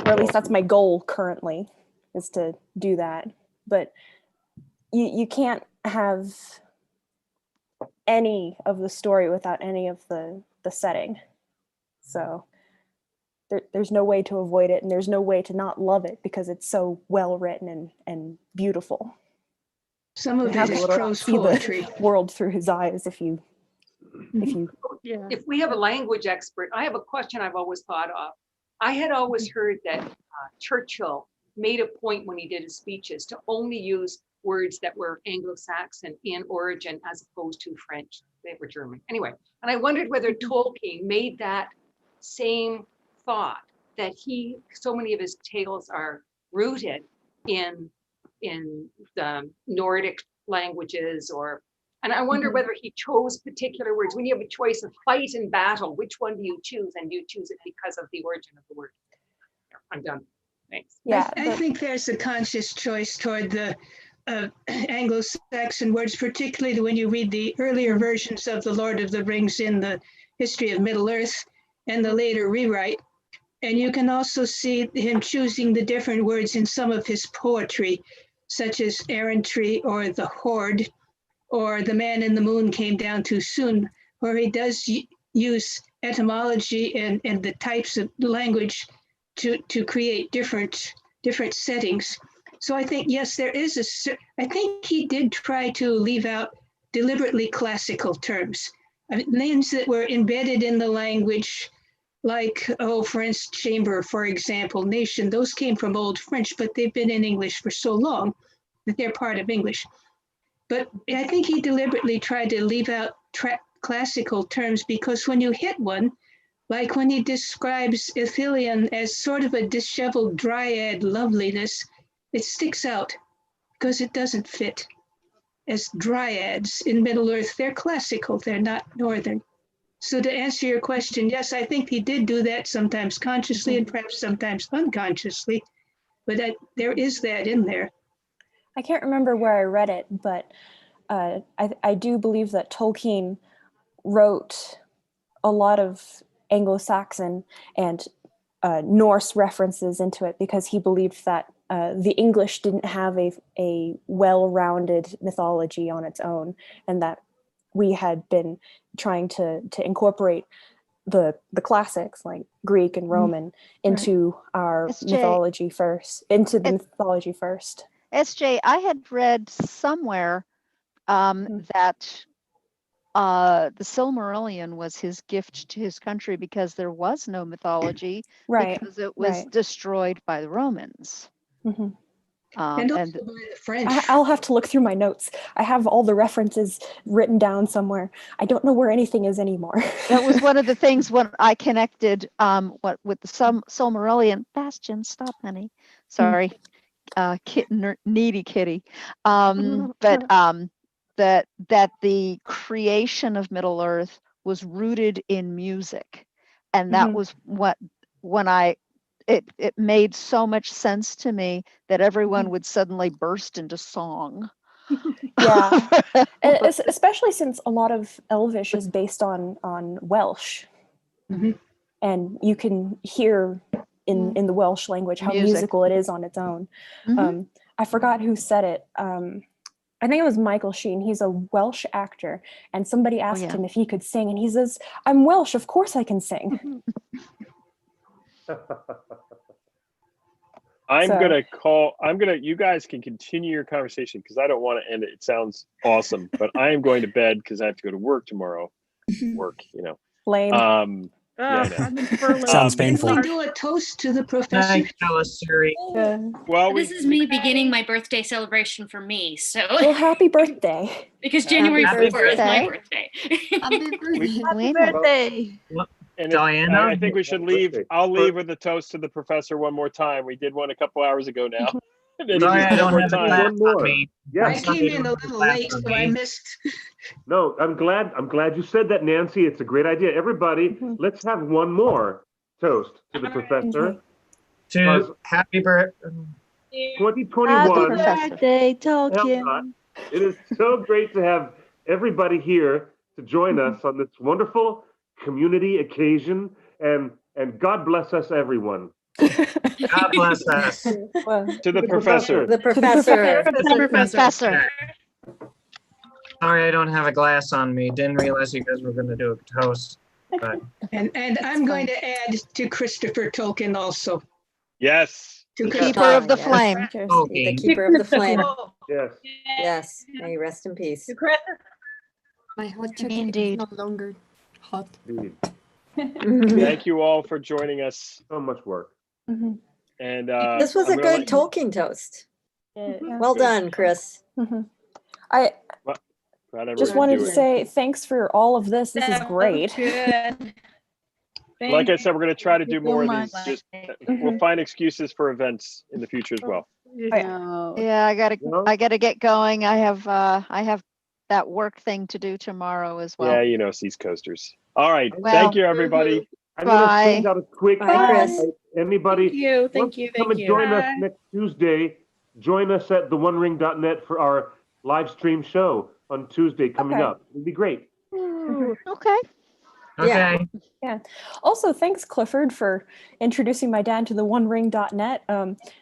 or at least that's my goal currently, is to do that. But you can't have any of the story without any of the setting. So there's no way to avoid it, and there's no way to not love it because it's so well written and beautiful. Some of How it is could you not prose see poetry. the world through his eyes if you If we have a language expert, I have a question I've always thought of. I had always heard that Churchill made a point when he did his speeches to only use words that were Anglo-Saxon in origin as opposed to French. They were German. Anyway, and I wondered whether Tolkien made that same thought, that so many of his tales are rooted in the Nordic languages, and I wonder whether he chose particular words. When you have a choice of fight and battle, which one do you choose? And do you choose it because of the origin of the word? I'm done. Thanks. I think there's a conscious choice toward the Anglo-Saxon words, particularly when you read the earlier versions of The Lord of the Rings in the History of Middle-earth and the later rewrite. And you can also see him choosing the different words in some of his poetry, such as errantry or the horde, or the man in the moon came down too soon, where he does use etymology and the types of language to create different settings. So I think, yes, there is I think he did try to leave out deliberately classical terms, names that were embedded in the language, like, French chamber, for example, nation, those came from Old French, but they've been in English for so long that they're part of English. But I think he deliberately tried to leave out classical terms, because when you hit one, like when he describes Ithilien as sort of a disheveled dryad loveliness, it sticks out because it doesn't fit. As dryads in Middle-earth, they're classical, they're not Northern. So to answer your question, yes, I think he did do that sometimes consciously and perhaps sometimes unconsciously, but there is that in there. I can't remember where I read it, but I do believe that Tolkien wrote a lot of Anglo-Saxon and Norse references into it because he believed that the English didn't have a well-rounded mythology on its own, and that we had been trying to incorporate the classics like Greek and Roman into our mythology first, into the mythology first. SJ, I had read somewhere that the Silmarillion was his gift to his country because there was no mythology, because it was destroyed by the Romans. And also by the French. I'll have to look through my notes. I have all the references written down somewhere. I don't know where anything is anymore. That was one of the things when I connected with the Silmarillion. Bastion, stop, honey. Sorry, needy kitty. But that the creation of Middle Earth was rooted in music, and that was it made so much sense to me that everyone would suddenly burst into song. Yeah, and especially since a lot of Elvish is based on Welsh, and you can hear in the Welsh language how musical it is on its own. I forgot who said it. I think it was Michael Sheen. He's a Welsh actor, and somebody asked him if he could sing, and he says, "I'm Welsh, of course I can sing." You guys can continue your conversation because I don't want to end it. It sounds awesome, but I am going to bed because I have to go to work tomorrow. Lame. Sounds painful. Can we do a toast to the professor? Well, this is me beginning my birthday celebration for me. So well, happy birthday! Because January 4th is my birthday. Happy birthday! And Diana? I think we should leave. I'll leave with a toast to the professor one more time. We did one a couple hours ago now. Sorry, I don't have one more. I came in a little late, so I missed. No, I'm glad you said that, Nancy. It's a great idea. Everybody, let's have one more toast to the professor. To happy birthday. 2021. Happy birthday, Tolkien. It is so great to have everybody here to join us on this wonderful community occasion, and God bless us, everyone. God bless us. To the professor. The professor. The professor. Sorry, I don't have a glass on me. Didn't realize you guys were going to do a toast. But And I'm going to add to Christopher Tolkien also. Yes. To Keeper of the flame. The keeper of the flame. Yes. Yes. May you rest in peace. My hot chocolate Indeed. is no longer hot. Thank you all for joining us. So much work. And this was a good Tolkien toast. Well done, Chris. I just wanted to it. say thanks for all of this. This is great. Like I said, we're going to try to do more of these. Just we'll find excuses for events in the future as well. Yeah, I gotta get going. I have that work thing to do tomorrow as well. Yeah, you know, East Coasters. All right. Well, thank you, everybody. I'm going to send out a quick. Bye, Chris. Anybody? Thank you. Come and join us next Tuesday. Join us at theonering.net for our live stream show on Tuesday coming up. It'll be great. Okay. Yeah. Also, thanks, Clifford, for introducing my dad to the onering.net.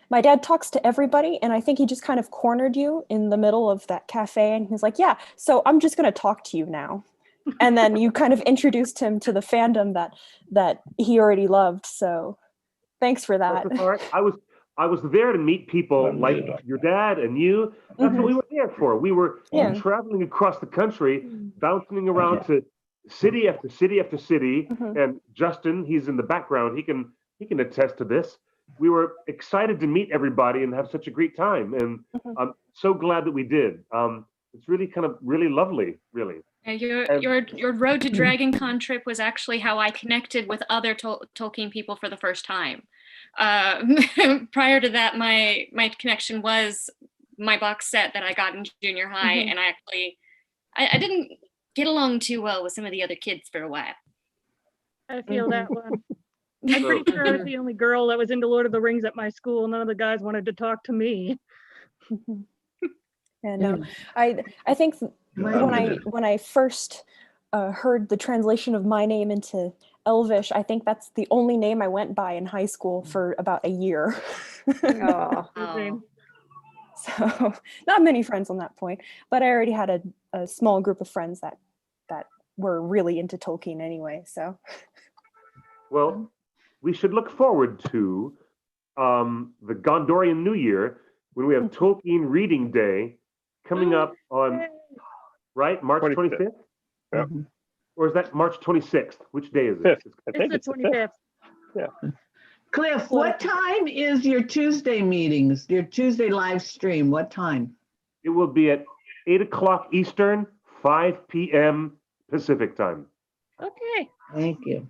My dad talks to everybody, and I think he just kind of cornered you in the middle of that cafe, and he's like, yeah, so I'm just going to talk to you now. And then you kind of introduced him to the fandom that he already loved. So thanks for that. I was there to meet people like your dad and you. That's what we were there for. We were traveling across the country, bouncing around to city after city after city. And Justin, he's in the background. He can attest to this. We were excited to meet everybody and have such a great time. And I'm so glad that we did. It's really kind of really lovely, really. Your Road to Dragon Con trip was actually how I connected with other Tolkien people for the first time. Prior to that, my connection was my box set that I got in junior high, and I didn't get along too well with some of the other kids for a while. I feel that one. I'm pretty sure I was the only girl that was into Lord of the Rings at my school. None of the guys wanted to talk to me. Yeah, no, I think when I first heard the translation of my name into Elvish, I think that's the only name I went by in high school for about a year. So not many friends on that point, but I already had a small group of friends that were really into Tolkien anyway. So Well, we should look forward to the Gondorian New Year when we have Tolkien Reading Day coming up on, right, March 25th? Yeah. Or is that March 26th? Which day is it? 5th. I It's think the it's the 25th. 5th. Yeah. Cliff, what time is your Tuesday meetings, your Tuesday live stream? What time? It will be at 8 o'clock Eastern, 5 p.m. Pacific time. Okay. Thank you.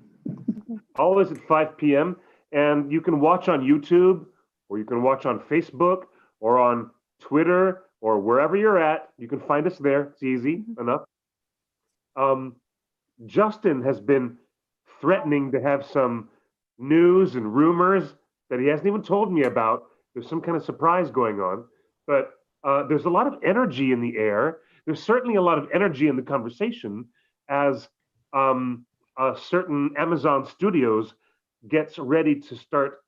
Always at 5 p.m. And you can watch on YouTube, or you can watch on Facebook, or on Twitter, or wherever you're at. You can find us there. It's easy enough. Justin has been threatening to have some news and rumors that he hasn't even told me about. There's some kind of surprise going on, but there's a lot of energy in the air. There's certainly a lot of energy in the conversation as certain Amazon Studios gets ready to start,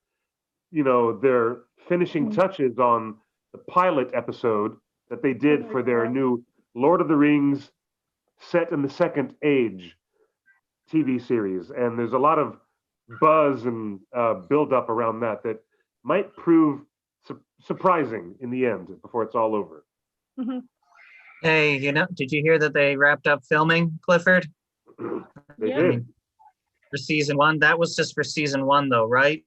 their finishing touches on the pilot episode that they did for their new Lord of the Rings set in the Second Age TV series. And there's a lot of buzz and build up around that might prove surprising in the end before it's all over. Hey, did you hear that they wrapped up filming, Clifford? They did. For season 1? That was just for season 1 though, right?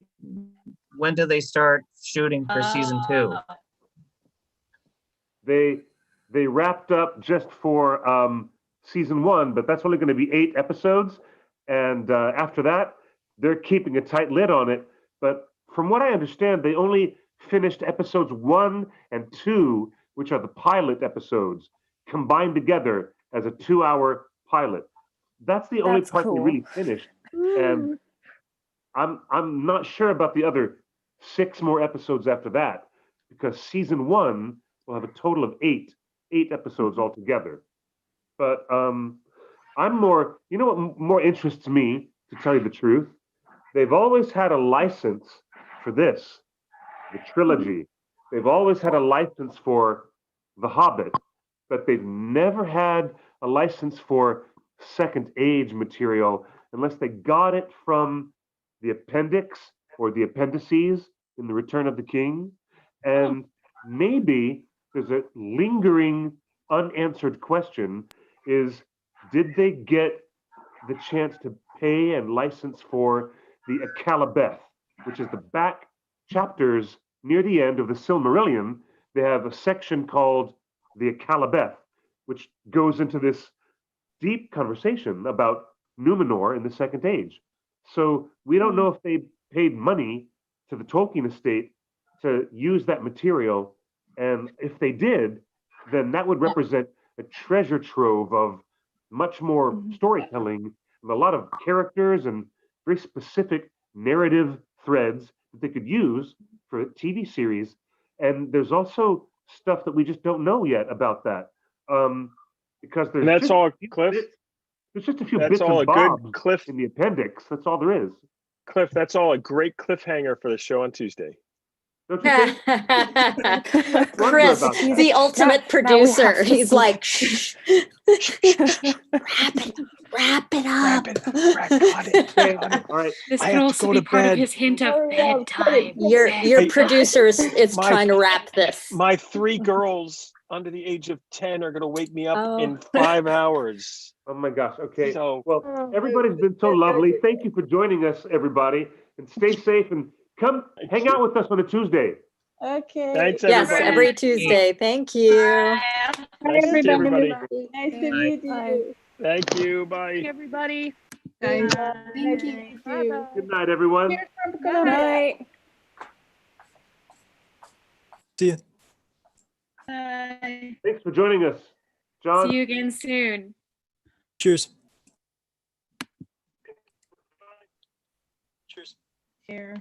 When do they start shooting for season 2? They wrapped up just for season 1, but that's only going to be 8 episodes. And after that, they're keeping a tight lid on it. But from what I understand, they only finished episodes 1 and 2, which are the pilot episodes, combined together as a 2-hour pilot. That's the only part they really finished. And I'm not sure about the other 6 more episodes after that, because season 1 will have a total of 8 episodes altogether. But I'm more, what more interests me, to tell you the truth? They've always had a license for this, the trilogy. They've always had a license for The Hobbit, but they've never had a license for Second Age material unless they got it from the appendix or the appendices in The Return of the King. And maybe there's a lingering unanswered question is, did they get the chance to pay and license for the Akalabeth, which is the back chapters near the end of the Silmarillion? They have a section called the Akalabeth, which goes into this deep conversation about Numenor in the Second Age. So we don't know if they paid money to the Tolkien estate to use that material. And if they did, then that would represent a treasure trove of much more storytelling and a lot of characters and very specific narrative threads that they could use for a TV series. And there's also stuff that we just don't know yet about that. Because there's And that's all, Cliff. There's just a few That's bits all and a good bobs Cliff in the appendix. That's all there is. Cliff, that's all a great cliffhanger for the show on Tuesday. Don't you think? Chris, the ultimate producer. He's like, shh, wrap it up. All right. This I could have to also go be to part of bed. his hint of bedtime. Your producer is trying to wrap this. My 3 girls under the age of 10 are going to wake me up in Oh. 5 hours. Oh my gosh. Okay. So, well, everybody's been so lovely. Thank you for joining us, everybody. And stay safe and come hang out with us on a Tuesday. Okay. Thanks, Yes, everybody. every Tuesday. Thank you. Nice to see everybody. Nice to meet you. Thank you. Bye. Everybody. Thank Thank you. you. Good night, everyone. Good night. See ya. Bye. Thanks for joining us, John. See you again soon. Cheers. Cheers. Here.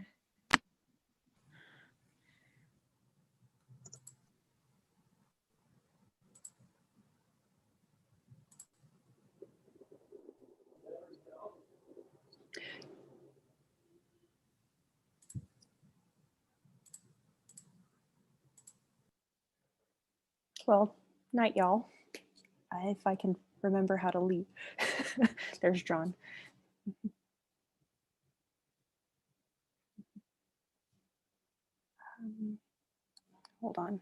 Well, night, y'all. If I can remember how to leave. There's John. Hold on.